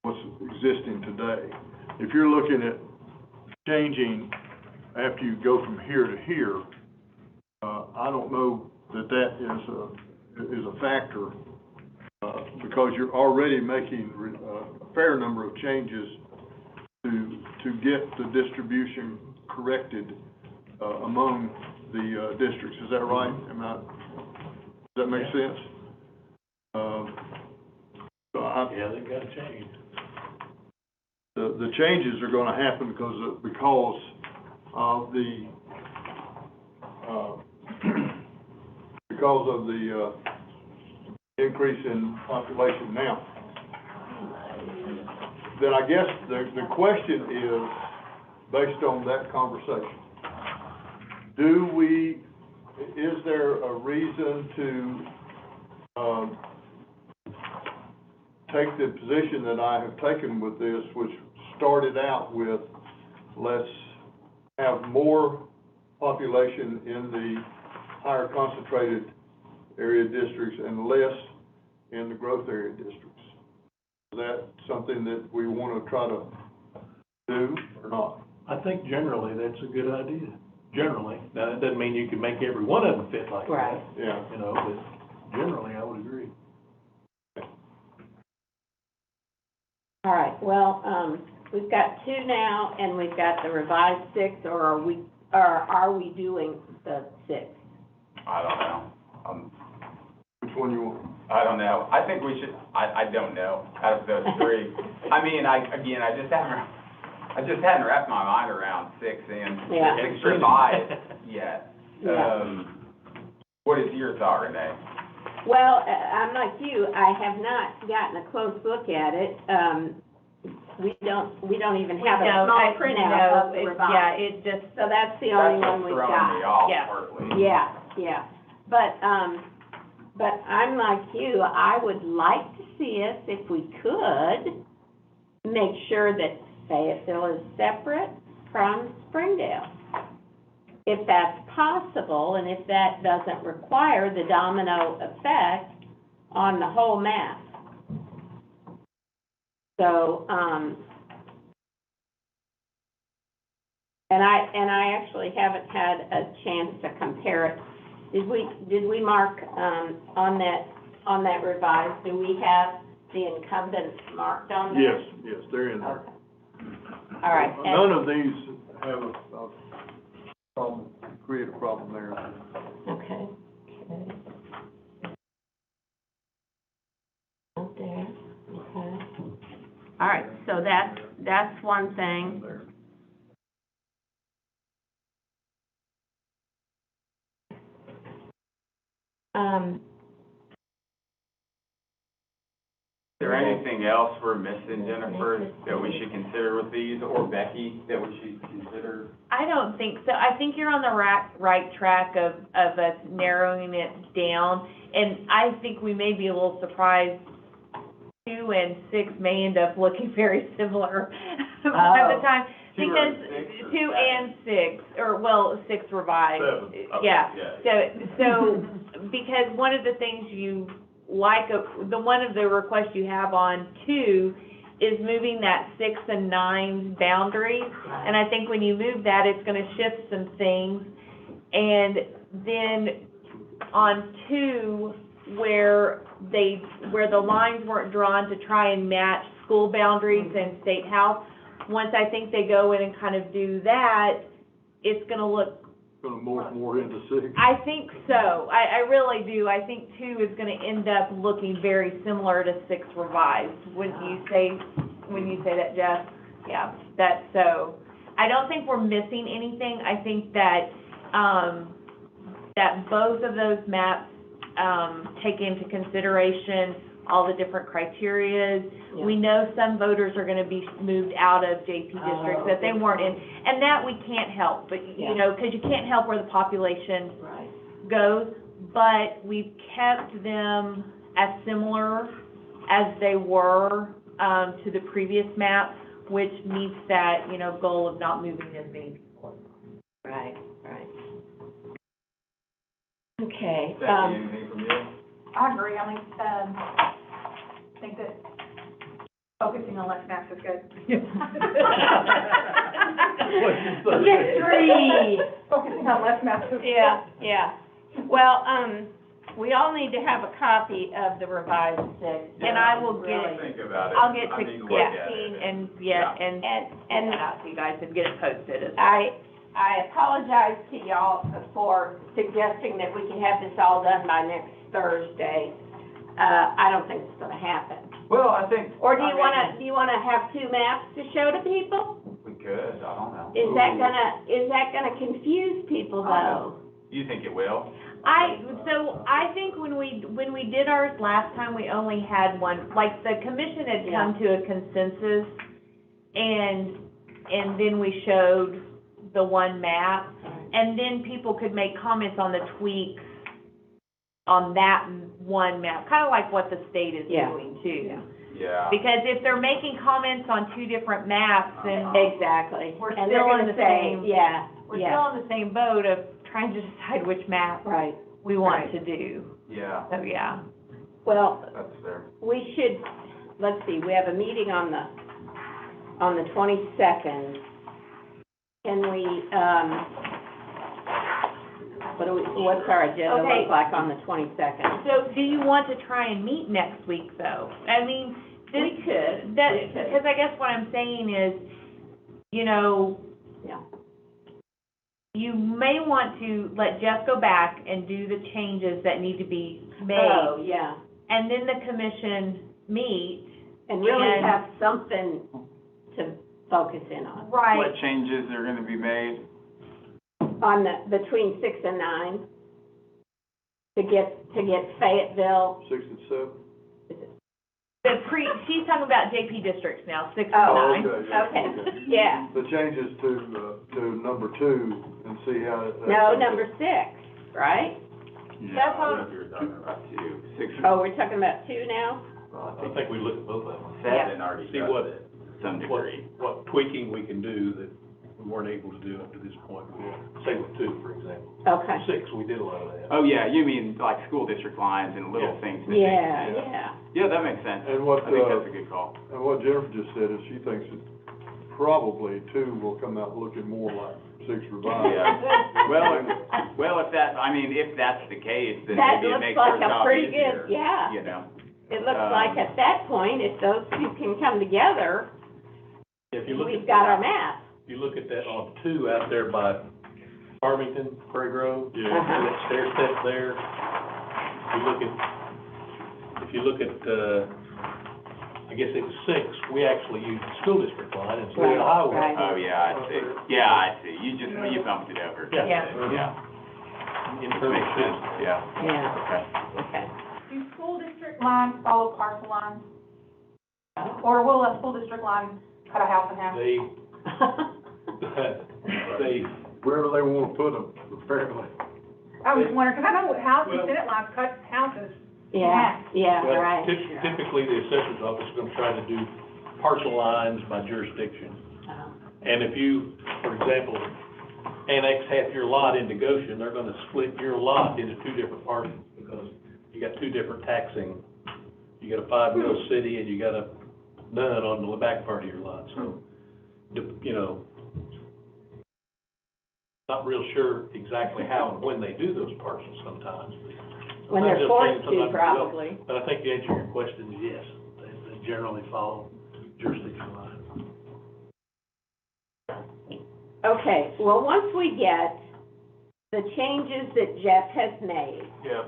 what's existing today. If you're looking at changing after you go from here to here, I don't know that is a factor, because you're already making a fair number of changes to get the distribution corrected among the districts, is that right? Does that make sense? So Yeah, they gotta change. the changes are gonna happen because of the increase in population now. Then I guess the question is, based on that conversation, is there a reason to, take the position that I have taken with this, which started out with, let's have more population in the higher concentrated area districts and less in the growth area districts? Is that something that we want to try to do or not? I think generally that's a good idea, generally. Now, that doesn't mean you can make every one of them fit like that. Right. Yeah. You know, but generally I would agree. All right, well, we've got 2 now, and we've got the revised 6, or are we doing the 6? I don't know. Which one you want? I don't know. I think we should, I don't know, out of those 3. I mean, I just hadn't wrapped my mind around 6 and Yeah. 6 revised yet. Yeah. What is your thought, Renee? Well, I'm like you, I have not gotten a close look at it. We don't even have a small printout of the revised. Yeah, it just, So that's the only one we've That's what's throwing me got. off Yeah. partly. Yeah. But I'm like you, I would like to see us, if we could, make sure that Fayetteville is separate from Springdale. If that's possible, and if that doesn't require the domino effect on the whole map. So, and I actually haven't had a chance to compare it. Did we mark, on that revised, do we have the incumbents marked on there? Yes, they're in there. Okay. All right. and- None of these have a problem, create a problem there. Okay. Out there, okay. All right, so that's one thing. Is there anything else we're missing, Jennifer, that we should consider with these, or Becky, that we should consider? I don't think so. I think you're on the right track of us narrowing it down. And I think we may be a little surprised 2 and 6 may end up looking very similar by the time. 2 or Because 6 or 2 7? and 6, or well, 6 revised. 7. Okay, Yeah. yeah. So, because one of the things you like, one of the requests you have on 2 is moving that 6 and 9 boundary. And I think when you move that, it's gonna shift some things. And then on 2, where the lines weren't drawn to try and match school boundaries and state house, once I think they go in and kind of do that, it's gonna look, Gonna morph more into 6. I think so. I really do. I think 2 is gonna end up looking very similar to 6 revised. Wouldn't you say, when you say that, Jeff? Yeah, that's so. I don't think we're missing anything. I think that, that both of those maps, take into consideration all the different criterias. Yeah. We know some voters are gonna be moved out of JP districts that they weren't in, and that we can't help, but, Yeah. you know, because you can't help where the population Right. goes, but we've kept them as similar as they were, to the previous map, which meets that, you know, goal of not moving as many people. Right. Okay, Becky, anything from you? I agree, I mean, I think that focusing on less maps is good. Victory! Focusing on less maps is good. Yeah. Well, we all need to have a copy of the revised 6. And I will get Really it. think about it. I'll get I to mean, look at it. Christine and, Yeah. and And out to you guys and get it posted. I I apologize to y'all for suggesting that we can have this all done by next Thursday. I don't think it's gonna happen. Well, I think. Or do you wanna have two maps to show to people? We could, I don't know. Is that gonna confuse people though? You think it will? So I think when we did ours last time, we only had one, like, the commission had come to a consensus, and then we showed the one map, and then people could make comments on the tweaks on that one map, kind of like what the state is doing too. Yeah. Because if they're making comments on two different maps, then Exactly. we're And still they're in gonna the same, Yeah, we're still in the same boat of trying to decide which map right. we want to do. Yeah, So, yeah. Well, that's fair. we should, let's see, we have a meeting on the 22nd. Can we, what's our agenda Okay. look like on the 22nd? So do you want to try and meet next week, though? I mean, We could. because I guess what I'm saying is, you know, Yeah. you may want to let Jeff go back and do the changes that need to be made. Oh, yeah. And then the commission meet. And really And- have something to focus in on. Right. What changes are gonna be made? On between 6 and 9, to get Fayetteville. 6 and 7? She's talking about JP districts now, 6 Oh, and 9. Okay, yeah. The changes to number 2 and see how. No, number 6, right? That's I on- don't know if you were talking about 2. 6 Oh, we're talking about 2 now? I think we look at both of them, 7 already see does what, it, to some degree. what tweaking we can do that we weren't able to do up to this point. Say with 2, for example. Okay. 6, we did a lot of that. Oh, yeah, you mean like school district lines and little Yeah. things that Yeah, they- yeah. Yeah, that makes sense. And what, I think that's a good call. And what Jennifer just said is she thinks that probably 2 will come out looking more like 6 revised. Yeah. Well, if that's the case, then That maybe it looks makes like our a job pretty easier, good, yeah. you know? It looks like at that point, if those two can come together, If you look we've at got that- our map. If you look at that on 2 out there by Farmington, Prairie Grove, Yeah. that stair step there, if you look at, I guess it was 6, we actually used the school district line instead of the highway. Right. Oh, yeah, I see. Yeah, I see. You bumped it over. Yeah. Yeah. Internal Makes sense, system. yeah. Yeah, Okay. okay. Do school district lines follow parcel lines? Or will a school district line cut a house in half? They, Wherever they wanna put them, apparently. I was wondering, because I know houses, Senate lines cut houses. Yeah, yeah, well, right. typically, the assessor's office is gonna try to do parcel lines by jurisdiction. And if you, for example, annex half your lot into Goshen, they're gonna split your lot into 2 different parcels, because you got 2 different taxing. You got a 5-mill city, and you got a none on the back part of your lot, so, you know, not real sure exactly how and when they do those parcels sometimes. When they're Sometimes they'll forced change, to, sometimes they don't. probably. But I think the answer to your question is yes, they generally follow jurisdiction lines. Okay, well, once we get the changes that Jeff has made, Yeah.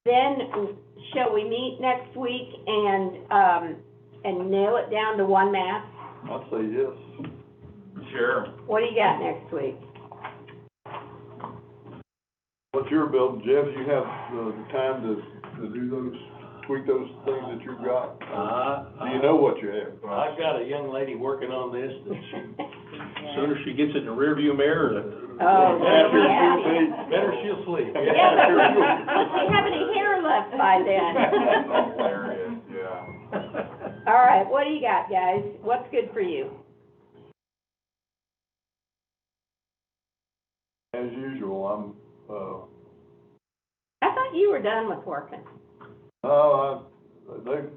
then shall we meet next week and nail it down to one map? I'd say yes. Sure. What do you got next week? What you're building, Jeff, you have the time to do those, tweak those things that you've got? Do you know what you have? I've got a young lady working on this, that soon as she gets it in the rearview mirror, Oh, better yeah. better she'll sleep. Yeah, but will she have any hair left by then? Hilarious, yeah. All right, what do you got, guys? What's good for you? As usual, I'm, I thought you were done with working.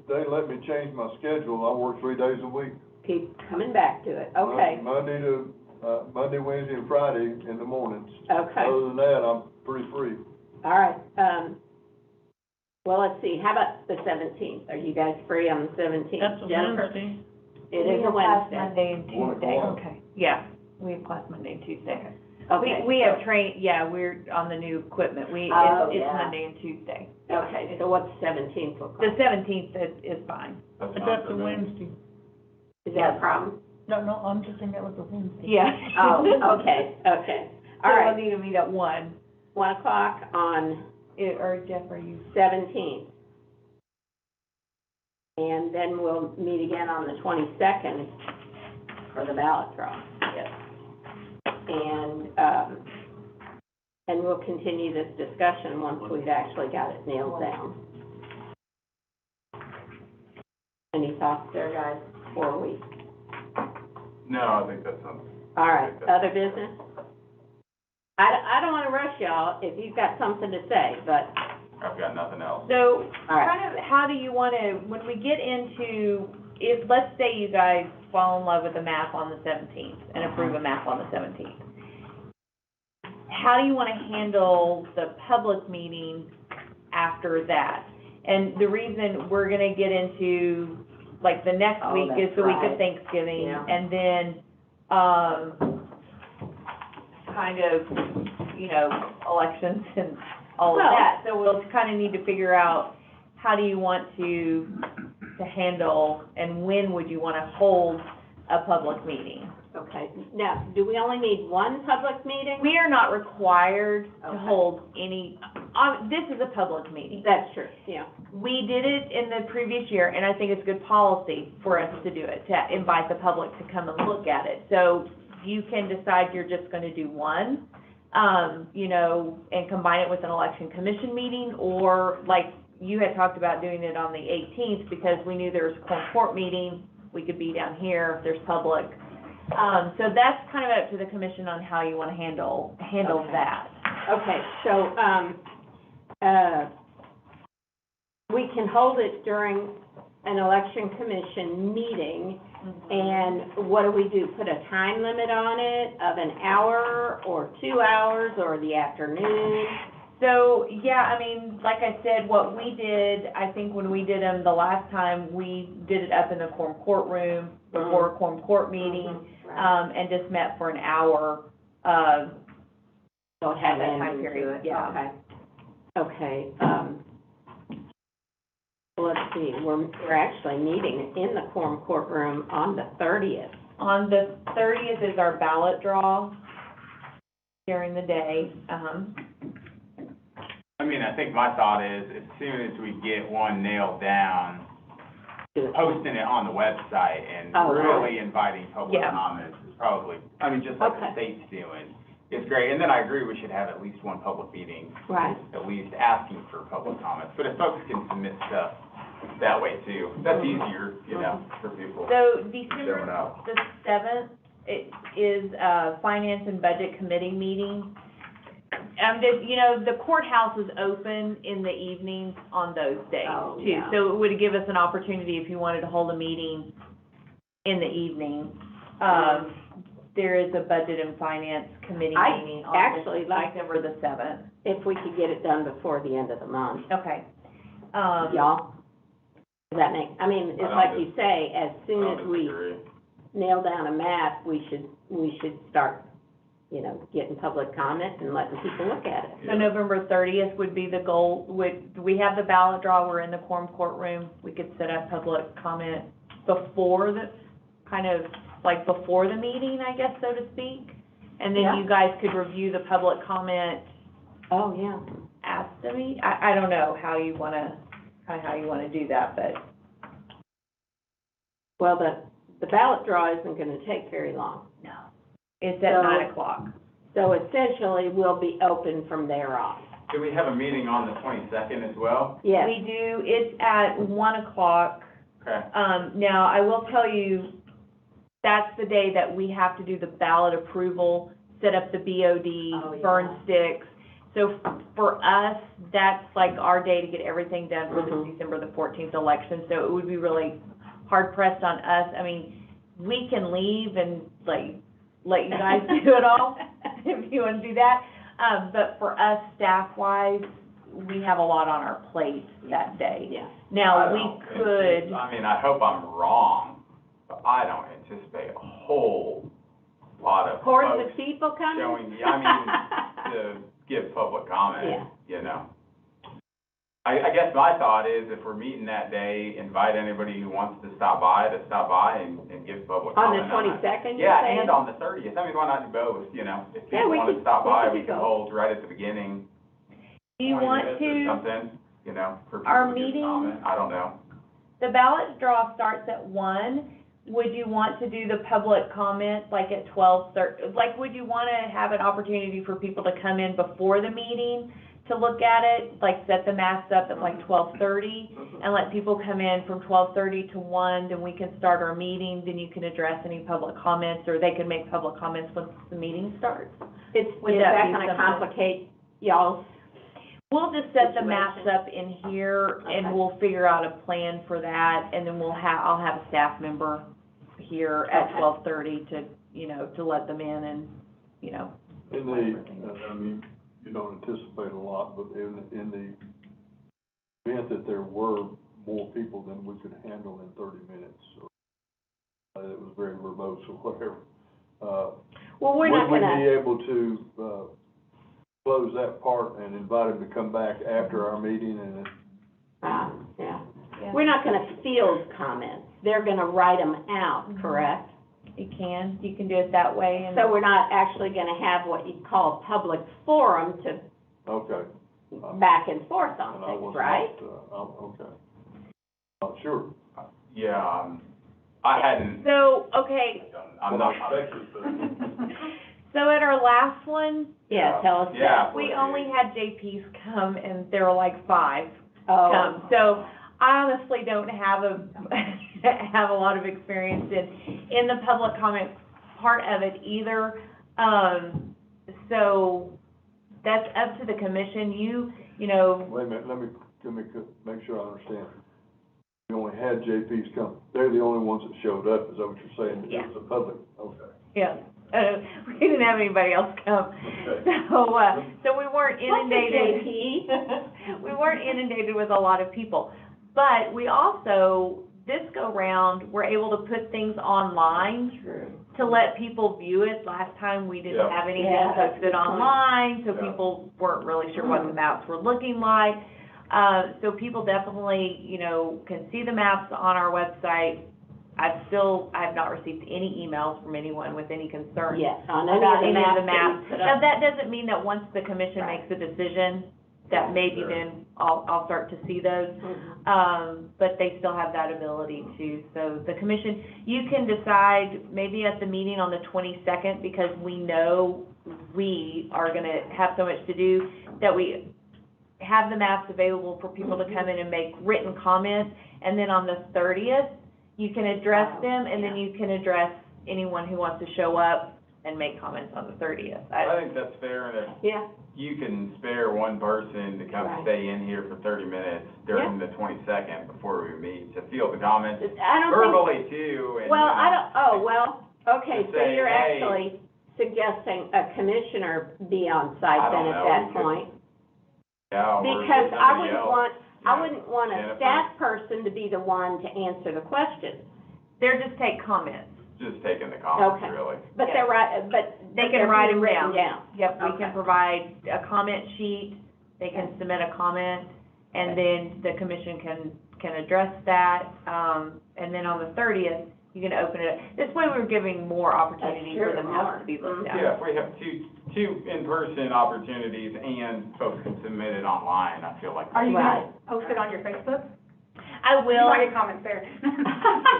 they let me change my schedule. I work 3 days a week. Keep coming back to it. Okay, Monday, Wednesday, and Friday in the mornings. okay. Other than that, I'm pretty free. All right, well, let's see, how about the 17th? Are you guys free on the 17th? That's a Jennifer? Wednesday. It is a Wednesday. Monday and 1 Tuesday, o'clock. okay. Yeah. We have class Monday and Tuesday. Okay. We have we're on the new equipment. Oh, It's yeah. Monday and Tuesday. Okay, so what's 17th look The like? 17th is fine. That's But fine that's for a me. Wednesday. Is that a problem? No, I'm just saying that was a Wednesday. Yeah. Oh, okay. All So right, we'll need to meet at 1. 1 o'clock on Or Jeff, are you? 17th. And then we'll meet again on the 22nd for the ballot draw. Yes. And we'll continue this discussion once we've actually got it nailed down. Any thoughts there, guys, before we? No, I think that sounds, All right, other business? I don't wanna rush y'all if you've got something to say, but, I've got nothing else. So, all right. kind of, how do you wanna, when we get into, if, let's say you guys fall in love with a map on the 17th and approve a map on the 17th, how do you wanna handle the public meeting after that? And the reason we're gonna get into, like, the next Oh, week is that's the week right. of Thanksgiving, Yeah. and then, kind of, you know, elections and all of Well- that. So we'll kind of need to figure out, how do you want to handle, and when would you want to hold a public meeting? Okay, now, do we only need one public meeting? We are not required to Okay. hold any, this is a public meeting. That's true, yeah. We did it in the previous year, and I think it's good policy for us to do it, to invite the public to come and look at it. So you can decide you're just gonna do one, you know, and combine it with an election commission meeting, or like you had talked about doing it on the 18th, because we knew there was a quorum court meeting, we could be down here if there's public. So that's kind of up to the commission on how you wanna handle Okay. that. Okay, so, we can hold it during an election commission meeting, and what do we do? Put a time limit on it of an hour, or 2 hours, or the afternoon? So, yeah, I mean, like I said, what we did, I think when we did them the last time, we did it up in the quorum courtroom before a quorum court meeting, Right. and just met for an hour, Don't at have that ending time to period, it. yeah. Okay, let's see, we're actually meeting in the quorum courtroom on the 30th. On the 30th is our ballot draw during the day, I mean, I think my thought is, as soon as we get one nailed down, posting it on the website and Oh, really inviting public Yeah. comments is probably, I mean, just like the Okay. state's doing, is great. And then I agree, we should have at least one public meeting, Right. at least asking for public comments. But if folks can submit stuff that way too, that's easier, you know, for people So showing December up. the 7th, it is a Finance and Budget Committee meeting. You know, the courthouse is open in the evenings on those days Oh, too. yeah. So it would give us an opportunity if you wanted to hold a meeting in the evening. There is a Budget and Finance Committee I'd meeting on actually like- December the 7th. If we could get it done before the end of the month. Okay. Y'all? Does that make, I mean, it's I don't like you say, as soon I as don't we disagree. nail down a map, we should start, you know, getting public comment and letting people look at it. So November 30th would be the goal. We have the ballot draw, we're in the quorum courtroom. We could set up public comment before the, kind of like before the meeting, I guess, so to speak. And then Yeah. you guys could review the public comment Oh, yeah. after me. I don't know how you wanna do that, but, Well, the ballot draw isn't gonna take very long. no. It's at So- 9 o'clock. So essentially, we'll be open from there on. Do we have a meeting on the 22nd as well? Yes. We do, it's at 1 o'clock. Okay. Now, I will tell you, that's the day that we have to do the ballot approval, set up the BOD, Oh, yeah. burn sticks. So for us, that's like our day to get everything done for the Mhm. December the 14th election. So it would be really hard pressed on us. I mean, we can leave and like, let you guys do it all, if you want to do that. But for us, staff-wise, we have a lot on our plate that day. Yeah. Now, I we don't could, I mean, I hope I'm wrong, but I don't anticipate a whole lot of Hordes folks of people coming? showing, to give public comment, Yeah. you know. I guess my thought is if we're meeting that day, invite anybody who wants to stop by and give public On comment. the 22nd, you're Yeah, saying? and on the 30th. I mean, why not do both, you know? If Yeah, people we want to could- stop we by, could we do can both. hold right at the beginning, Do you 20 want minutes or to, something, you know, for people our to give meeting- comment. I don't know. the ballot draw starts at 1. Would you want to do the public comment like at 12:30? Like, would you want to have an opportunity for people to come in before the meeting to look at it? Like, set the maps up at like 12:30 and let people come in from 12:30 to 1, then we can start our meeting, then you can address any public comments, or they can make public comments once the meeting starts. Would Is that that be gonna something? complicate y'all's? We'll just set the maps Situation. up in here, and Okay. we'll figure out a plan for that, and then I'll have a staff member here at Okay. 12:30 to, to let them in and, In the, I mean, you don't anticipate a lot, but in the event that there were more people than we could handle in 30 minutes, or it was very remote or whatever, Well, we're not would we be gonna, able to, close that part and invite them to come back after our meeting and yeah. Yeah. We're not gonna field comments. They're gonna write them out, correct? you can do it that way, and. So we're not actually gonna have what you call a public forum to okay. back and forth on And I things, was right? not, okay. Not sure. Yeah, I hadn't, So, okay, I'm not. so at our last one, Yeah, tell us Yeah. that. we only had JPs come, and there were like 5 Oh, come. So I honestly don't have have a lot of experience in the public comment part of it either. So that's up to the commission. You know, Wait a minute, let me make sure I understand. We only had JPs come, they're the only ones that showed up, is that what you're saying? Yeah. It's the public, okay. yeah, we didn't have anybody else come. Okay. So we weren't what's a inundated. JP? We weren't inundated with a lot of people. But we also, this go-round, were able to put things online to let people view it. Last time, we didn't Yeah. have anything Yeah, that's a posted good point. online, so Yeah. people weren't really sure what the maps were looking like. So people definitely, can see the maps on our website. I have not received any emails from anyone with any concerns Yes, on any about of the any of the maps that maps. you put Now, up. that doesn't mean that once the commission Right. makes a decision, that maybe then I'll start to see those. Mhm. But they still have that ability to. So the commission, you can decide maybe at the meeting on the 22nd, because we know we are gonna have so much to do, that we have the maps available for people to come in and make written comments. And then on the 30th, you can address them, and then you can address anyone who wants to show up and make comments on the 30th. I think that's fair, and if Yeah, you can spare one person to come Right. stay in here for 30 minutes during the 22nd before we meet, to field the comments I don't think, verbally too, and, well, you know, I don't, oh, well, okay, to so say, you're hey- actually suggesting a commissioner be on site I then don't at know, that we could- point? yeah, or Because somebody I wouldn't else, want, you I know, wouldn't want a Jennifer. staff person to be the one to answer the questions. They're just take comments. Just taking the comments, Okay. really. But Yeah. they're right, but They they're can write being them written down. Yep, we Okay. can provide a comment sheet, they can submit a comment, and then the commission can address that. And then on the 30th, you can open it up. This way, we're giving more opportunity for the maps to be looked at. Yeah, if we have two in-person opportunities and folks can submit it online, I feel like. Are you Right. gonna post it on your Facebook? I You will. might get comments there.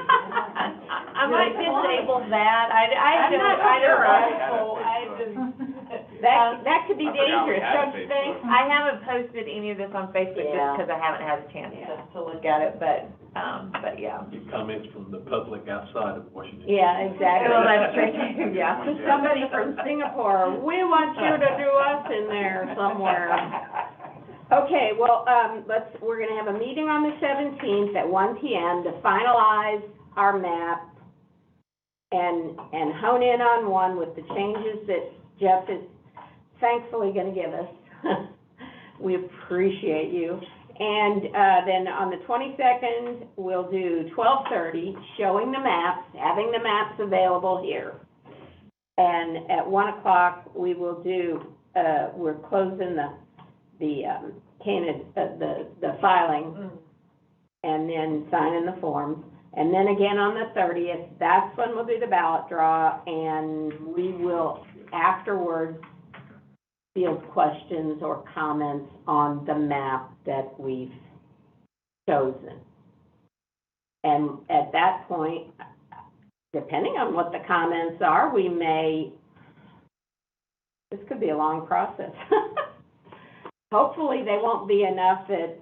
I might disable that, I I'm not don't sure. know, That could be I forgot we dangerous, had don't you think? Facebook. I haven't posted any of this on Facebook just Yeah. because I haven't had a chance Yeah. to look at it, but yeah. Get comments from the public outside of Washington. Yeah, exactly. Well, that's true too, yeah. Somebody from Singapore, we want you to do us in there somewhere. Okay, well, we're gonna have a meeting on the 17th at 1 PM to finalize our map and hone in on one with the changes that Jeff is thankfully gonna give us. We appreciate you. And, then on the 22nd, we'll do 12:30, showing the maps, having the maps available here And at 1 o'clock, we will do, we're closing the filing, and then signing the forms. And then again on the 30th, that's when we'll do the ballot draw, and we will afterwards field questions or comments on the map that we've chosen. And at that point, depending on what the comments are, we may, this could be a long process. Hopefully, they won't be enough that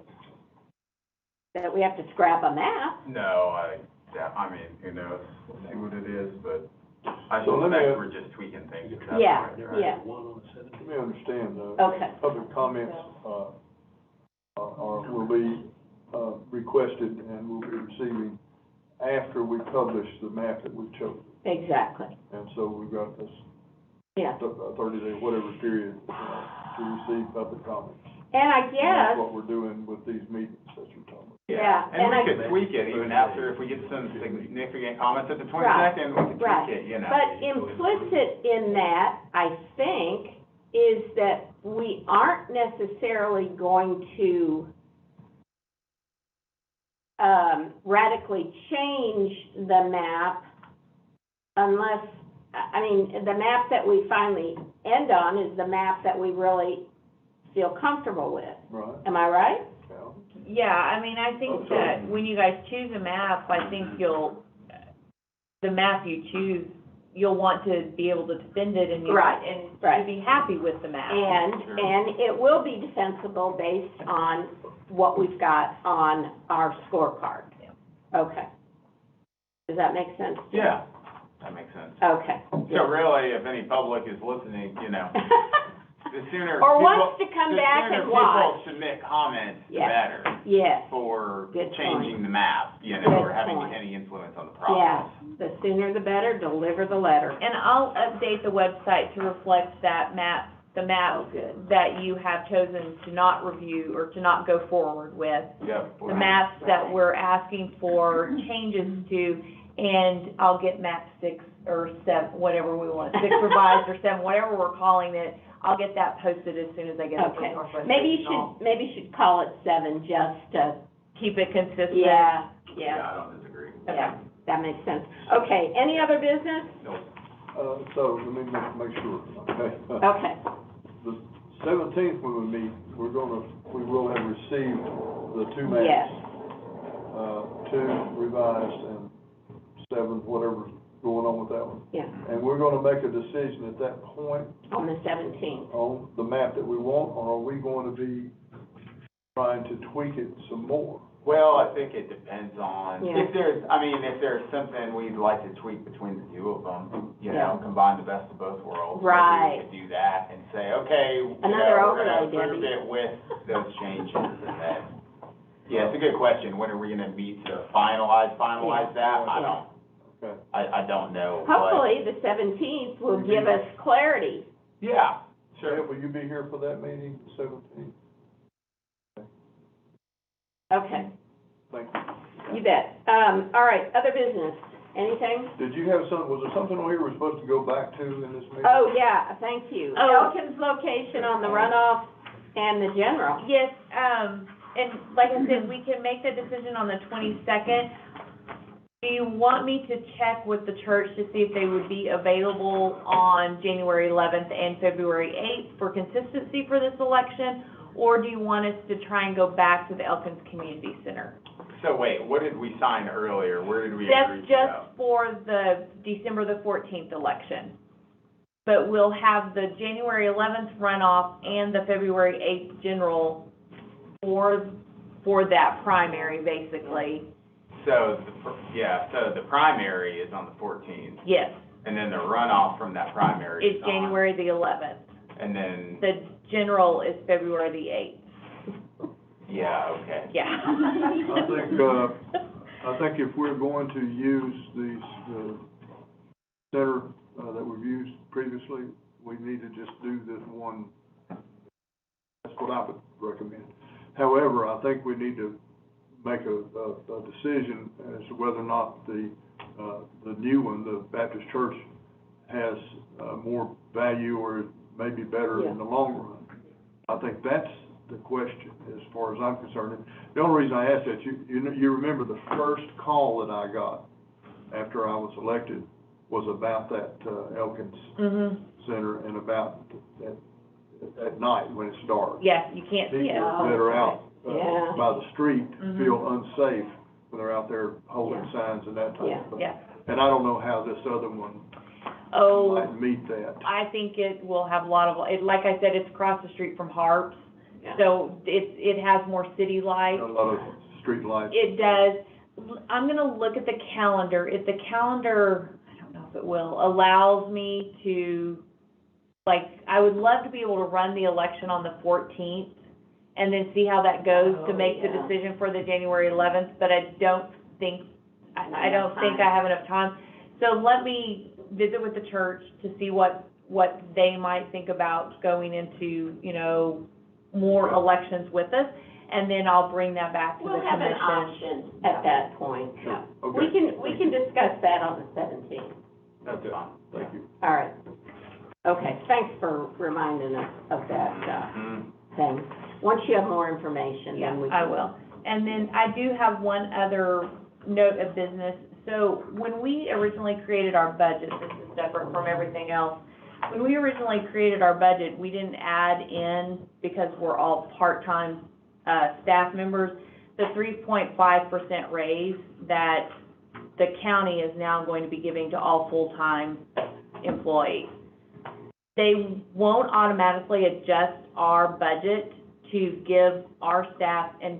we have to scrap a map. No, I mean, who knows, we'll see what it is, but I So let me- suspect we're just tweaking things at that Yeah, point. yeah, Let me understand, okay, public comments, will be, requested and will be receiving after we publish the map that we've chosen. exactly, And so we've got this yeah. 30-day, whatever period, to receive public comments. And I And guess, that's what we're doing with these meetings that you're talking about. yeah, and And I, we could tweak it even after, if we get some significant comments at the 22nd, we could right. tweak it, you know. But implicit in that, I think, is that we aren't necessarily going to radically change the map unless, I mean, the map that we finally end on is the map that we really feel comfortable with. Right? Am I right? Yeah. Yeah, I mean, I think that when you guys choose a map, I think the map you choose, you'll want to be able to defend it and Right, and right. to be happy with the map. And it will be defensible based on what we've got on our scorecard. Okay. Does that make sense? Yeah, that makes sense. Okay. So really, if any public is listening, you know, the sooner Or people, wants to come back and the sooner watch. people submit comments, the Yeah. better Yes, for Good changing the map, you know, or Good having point. any influence on the yes, process. the sooner the better, deliver the letter. And I'll update the website to reflect that map, the map Oh, good. that you have chosen to not review or to not go forward with. Yep. The maps that we're asking for changes to, and I'll get map 6 or 7, whatever we want, 6 revised or 7, whatever we're calling it, I'll get that posted as soon as I get it from Okay. Northwest Maybe Regional. you should call it 7 just to, Keep it consistent. yeah, Yeah, yeah, I don't disagree. yeah, that makes sense. Okay, any other business? So let me make sure, okay? Okay, The 17th when we meet, we will have received the 2 maps. yes, 2 revised and 7, whatever's going on with that one. yeah, And we're gonna make a decision at that point on the 17th. on the map that we want, or are we going to be trying to tweak it some more? Well, I think it depends on, Yeah. if there's something we'd like to tweak between the two of them, you Yeah. know, combine the best of both worlds. Right. Maybe we could do that and say, okay, you know, Another we're overlay, gonna approve Debbie. it with those changes, and then, yeah, it's a good question, when are we gonna meet to finalize that? Okay. I don't know, but, Hopefully, the 17th will give us clarity. yeah, Ed, sure. will you be here for that meeting, the 17th? Okay, Thank you. you bet. All right, other business, anything? Did you have was there something on here we're supposed to go back to in this meeting? Oh, yeah, thank you. Oh. Elkin's location on the runoff and the general. Yes, and like I said, we can make the decision on the 22nd. Do you want me to check with the church to see if they would be available on January 11th and February 8th for consistency for this election? Or do you want us to try and go back to the Elkins Community Center? So wait, what did we sign earlier? Where did we agree That's to just go? for the December the 14th election. But we'll have the January 11th runoff and the February 8th general for that primary, basically. So, so the primary is on the 14th, Yes, and then the runoff from that primary is it's on. January the 11th. And then, The general is February the 8th. yeah, okay. Yeah. I think if we're going to use the center that we've used previously, we need to just do this one. That's what I would recommend. However, I think we need to make a decision as to whether or not the new one, the Baptist Church, has, more value or may be better in the long run. I think that's the question, as far as I'm concerned. And the only reason I asked that, you remember the first call that I got after I was elected was about that, Elkins Center and about at night when it's dark. Yes, you can't see it. People that are out, Yeah. by the street feel unsafe when they're out there holding signs and that type of thing. Yeah. And I don't know how this other one Oh, might meet that. I think it will have a lot of, like I said, it's across the street from Harps, Yeah. so it has more city lights. A lot of street lights. It does. I'm gonna look at the calendar. If the calendar, I don't know if it will, allows me to, like, I would love to be able to run the election on the 14th and then see how that goes to make the decision for the January 11th, but I don't think I have enough time. So let me visit with the church to see what they might think about going into, you know, more elections with us, and then I'll bring that back to the We'll have an commission. option at that point. Sure. We Okay, can discuss that on the 17th. that's it. Thank you. All right. Okay, thanks for reminding us of that, thing. Once you have more information, then we Yeah, I can. will. And then I do have one other note of business. So when we originally created our budget, this is separate from everything else. When we originally created our budget, we didn't add in, because we're all part-time, staff members, the 3.5% raise that the county is now going to be giving to all full-time employees. They won't automatically adjust our budget to give our staff, and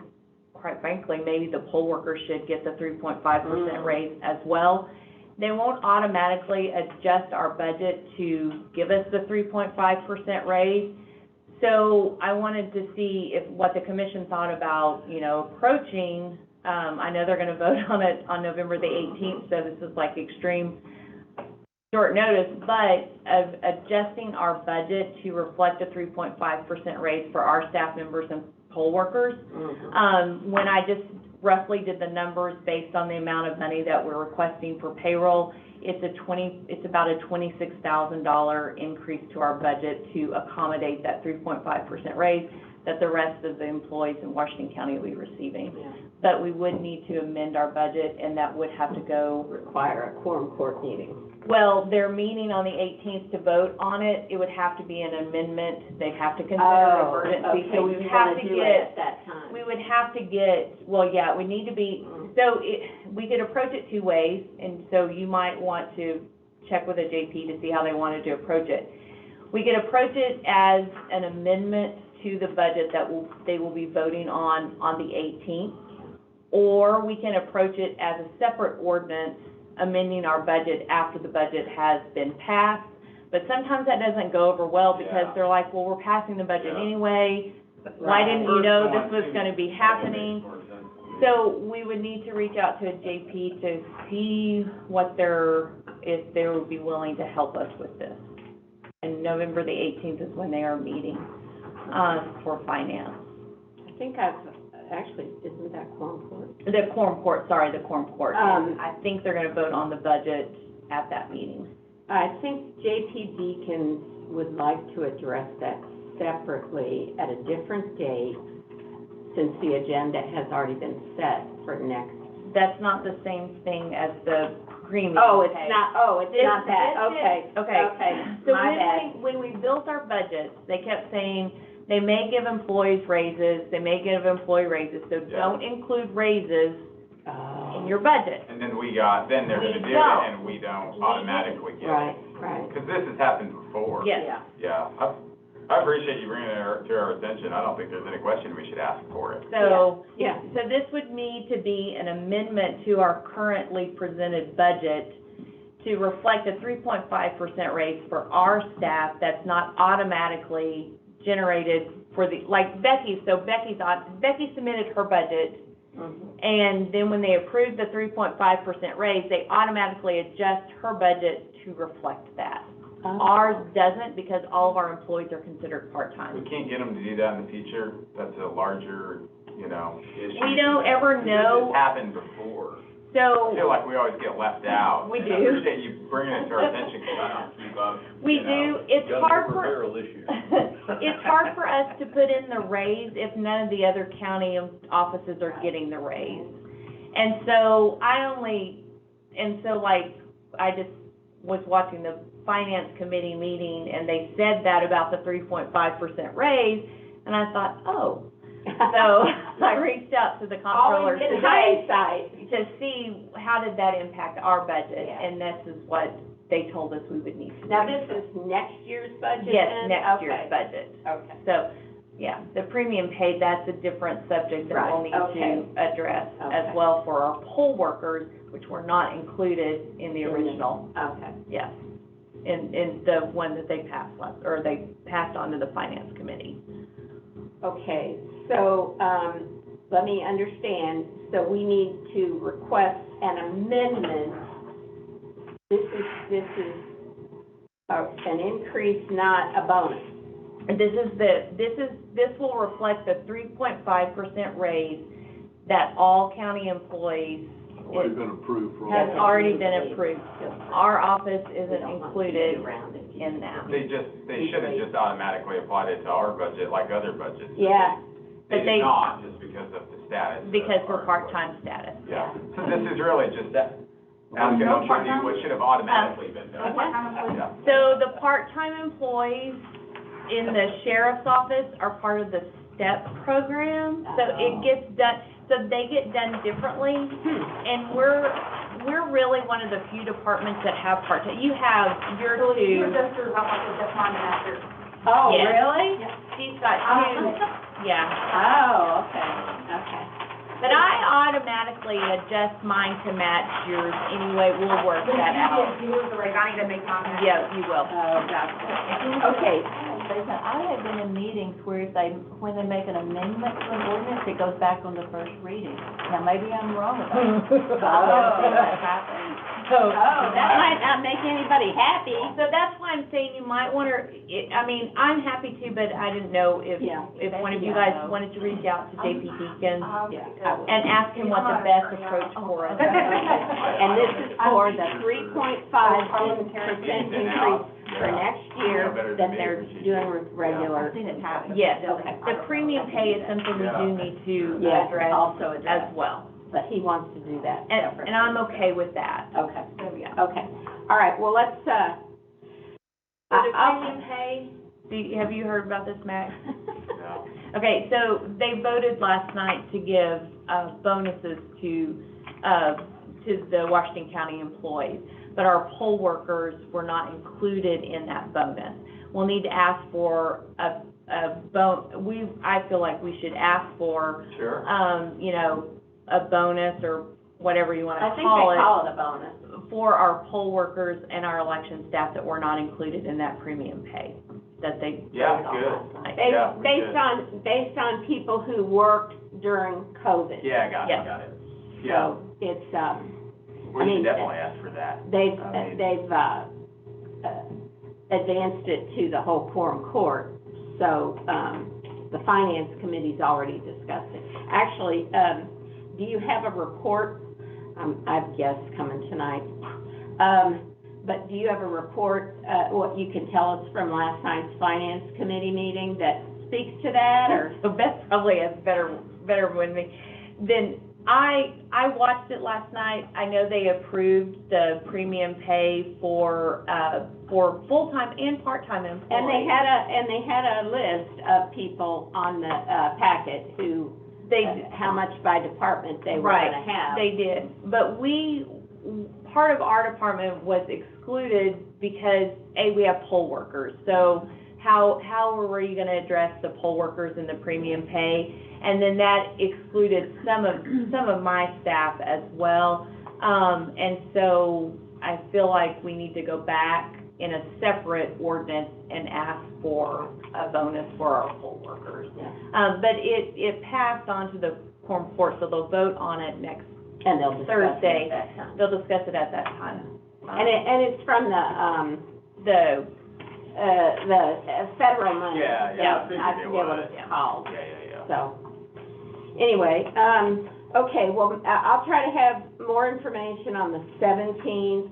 quite frankly, maybe the poll workers should get the 3.5% raise as well. They won't automatically adjust our budget to give us the 3.5% raise. So I wanted to see what the commission thought about, you know, approaching, I know they're gonna vote on it on November the 18th, so this is like extreme short notice, but of adjusting our budget to reflect a 3.5% raise for our staff members and poll workers. When I just roughly did the numbers based on the amount of money that we're requesting for payroll, it's about a $26,000 increase to our budget to accommodate that 3.5% raise that the rest of the employees in Washington County will be receiving. But we would need to amend our budget, and that would have to go. Require a quorum court meeting. Well, they're meeting on the 18th to vote on it. It would have to be an amendment. They'd have to consider emergency. So we would have to at that time. we would have to get, well, yeah, it would need to be, so we could approach it two ways, and so you might want to check with a JP to see how they wanted to approach it. We could approach it as an amendment to the budget that they will be voting on the 18th, or we can approach it as a separate ordinance, amending our budget after the budget has been passed. But sometimes that doesn't go over well, because they're like, well, we're passing the budget anyway, why didn't you know this was gonna be happening? So we would need to reach out to a JP to see if they would be willing to help us with this. And November the 18th is when they are meeting, for finance. I think isn't that quorum court? The quorum court. I think they're gonna vote on the budget at that meeting. I think JP Deacons would like to address that separately at a different date, since the agenda has already been set for next. That's not the same thing as the premium It's pay. not, it's not that, okay. So My bad. when we built our budgets, they kept saying, they may give employees raises, so don't include raises in your budget. And then they're gonna do it, and we don't automatically get it. Right. Because this has happened before. Yes. Yeah, I appreciate you bringing it to our attention. I don't think there's any question we should ask for it. So, Yeah. so this would need to be an amendment to our currently presented budget to reflect a 3.5% raise for our staff that's not automatically generated for like Becky. So Becky submitted her budget, and then when they approved the 3.5% raise, they automatically adjust her budget to reflect that. Ours doesn't, because all of our employees are considered part-time. We can't get them to do that in the future. That's a larger, issue. We don't ever know. This has happened before. I feel like we always get left out. We and do. I appreciate you bringing it to our attention, because I don't keep up. We you know. do, it's Got hard over for, barrel this year. it's hard for us to put in the raise if none of the other county offices are getting the raise. And so I just was watching the finance committee meeting, and they said that about the 3.5% raise, and I thought, oh. So I reached out to the comptroller Always in today hindsight. to see how did that impact our budget, Yeah. and this is what they told us we would need to do. Now, this is next year's budget Yes, then? next year's Okay. budget. Okay. So, yeah, the premium paid, that's a different subject that we'll Right, need okay. to address as Okay. well for our poll workers, which were not included in the original, Okay. yes, in the one that they passed or they passed on to the finance committee. Okay, so, let me understand, so we need to request an amendment. This is an increase, not a bonus. This will reflect the 3.5% raise that all county employees Already been approved for all. has already been approved. Our office isn't included in that. They should have just automatically applied it to our budget like other budgets. Yeah. But They they- did not, just because of the status. of Because our we're part-time status. Yeah, so this is really just that, asking them to do what should have automatically been done. Yeah. So the part-time employees in the sheriff's office are part of the STEP program, so it gets done, so they get done differently. And we're really one of the few departments that have part-time, you have your So two. your adjuster, how much is just mine and after? Oh, Yes. really? She's got two, yeah. Oh, okay, okay. But I automatically adjust mine to match yours anyway, we'll work that out. You lose the rate, I need to make mine. Yeah, you will. Oh, gotcha. Okay, I have been in meetings where when they make an amendment to an ordinance, it goes back on the first reading. Now, maybe I'm wrong about it, but I've never seen that happen. oh, that might not make anybody happy. So that's why I'm saying you might want to, I mean, I'm happy to, but I didn't know if Yeah. one of you guys wanted to reach out to JP Deacon Yeah, I will. and ask him what the best approach for us is. And this is for the 3.5% increase for next year that they're doing with regular. I've seen it happen. Yes, Okay. the premium pay is something we do need to Yes, address also as address, well. but he wants to do that And separately. I'm okay with that. Okay, So, yeah. okay. All right, well, let's, For the I'll- premium pay, have you heard about this, Max? No. Okay, so they voted last night to give bonuses to the Washington County employees, but our poll workers were not included in that bonus. We'll need to ask for I feel like we should ask for, Sure. you know, a bonus or whatever you want I to think call they it, call it a bonus. for our poll workers and our election staff that were not included in that premium pay that they Yeah, voted on good. last night. Yeah, we Based on people who worked during COVID. Yeah, got Yes. it, got it. Yeah, So it's, we I should mean, definitely ask for that. they've, I mean- advanced it to the whole quorum court, so, the finance committee's already discussed it. Actually, do you have a report, I guess coming tonight, but do you have a report, what you can tell us from last night's finance committee meeting that speaks to that, or? So Beth probably has better than me. Then I watched it last night. I know they approved the premium pay for full-time and part-time employees. And they had a list of people on the, packet who, how much by department they were Right, gonna have. they did. But part of our department was excluded because, we have poll workers. So how were you gonna address the poll workers and the premium pay? And then that excluded some of my staff as well. And so I feel like we need to go back in a separate ordinance and ask for a bonus for our poll workers. But it passed on to the quorum court, so they'll vote on it next And they'll discuss it Thursday. at that time. They'll discuss it at that time. And it's from the federal money. Yeah, I I figured it forget what was. it's called, Yeah. so. Anyway, okay, well, I'll try to have more information on the 17th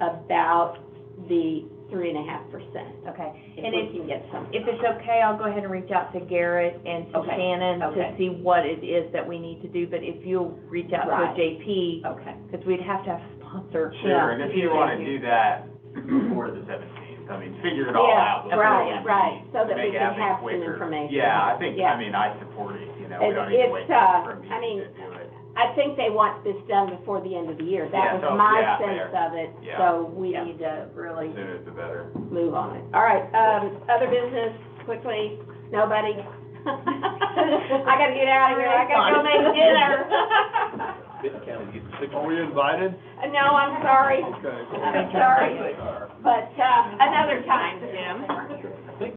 about the 3.5%. Okay. If And we can get some. if it's okay, I'll go ahead and reach out to Garrett and to Okay, Shannon to okay. see what it is that we need to do, but if you'll reach out to Right. JP, Okay. because we'd have to have a sponsor. Sure, and if you wanna do that before the 17th, I mean, figure it all out before the meeting. Right, so that we Make it can happen have some quicker. information. Yeah, I think, Yeah. I mean, I support it, you know, we It's- don't need to it's, wait for a I mean, meeting to do it. I think they want this done before the end of the year. Yeah, That so- was my yeah, sense fair. of it, Yeah. so we Yeah. need to really Sooner the better. move on it. All right, other business, quickly, nobody? I gotta get out of here, I gotta go make dinner. Benton County getting sick. Are we invited? No, I'm sorry. Okay. I'm sorry. But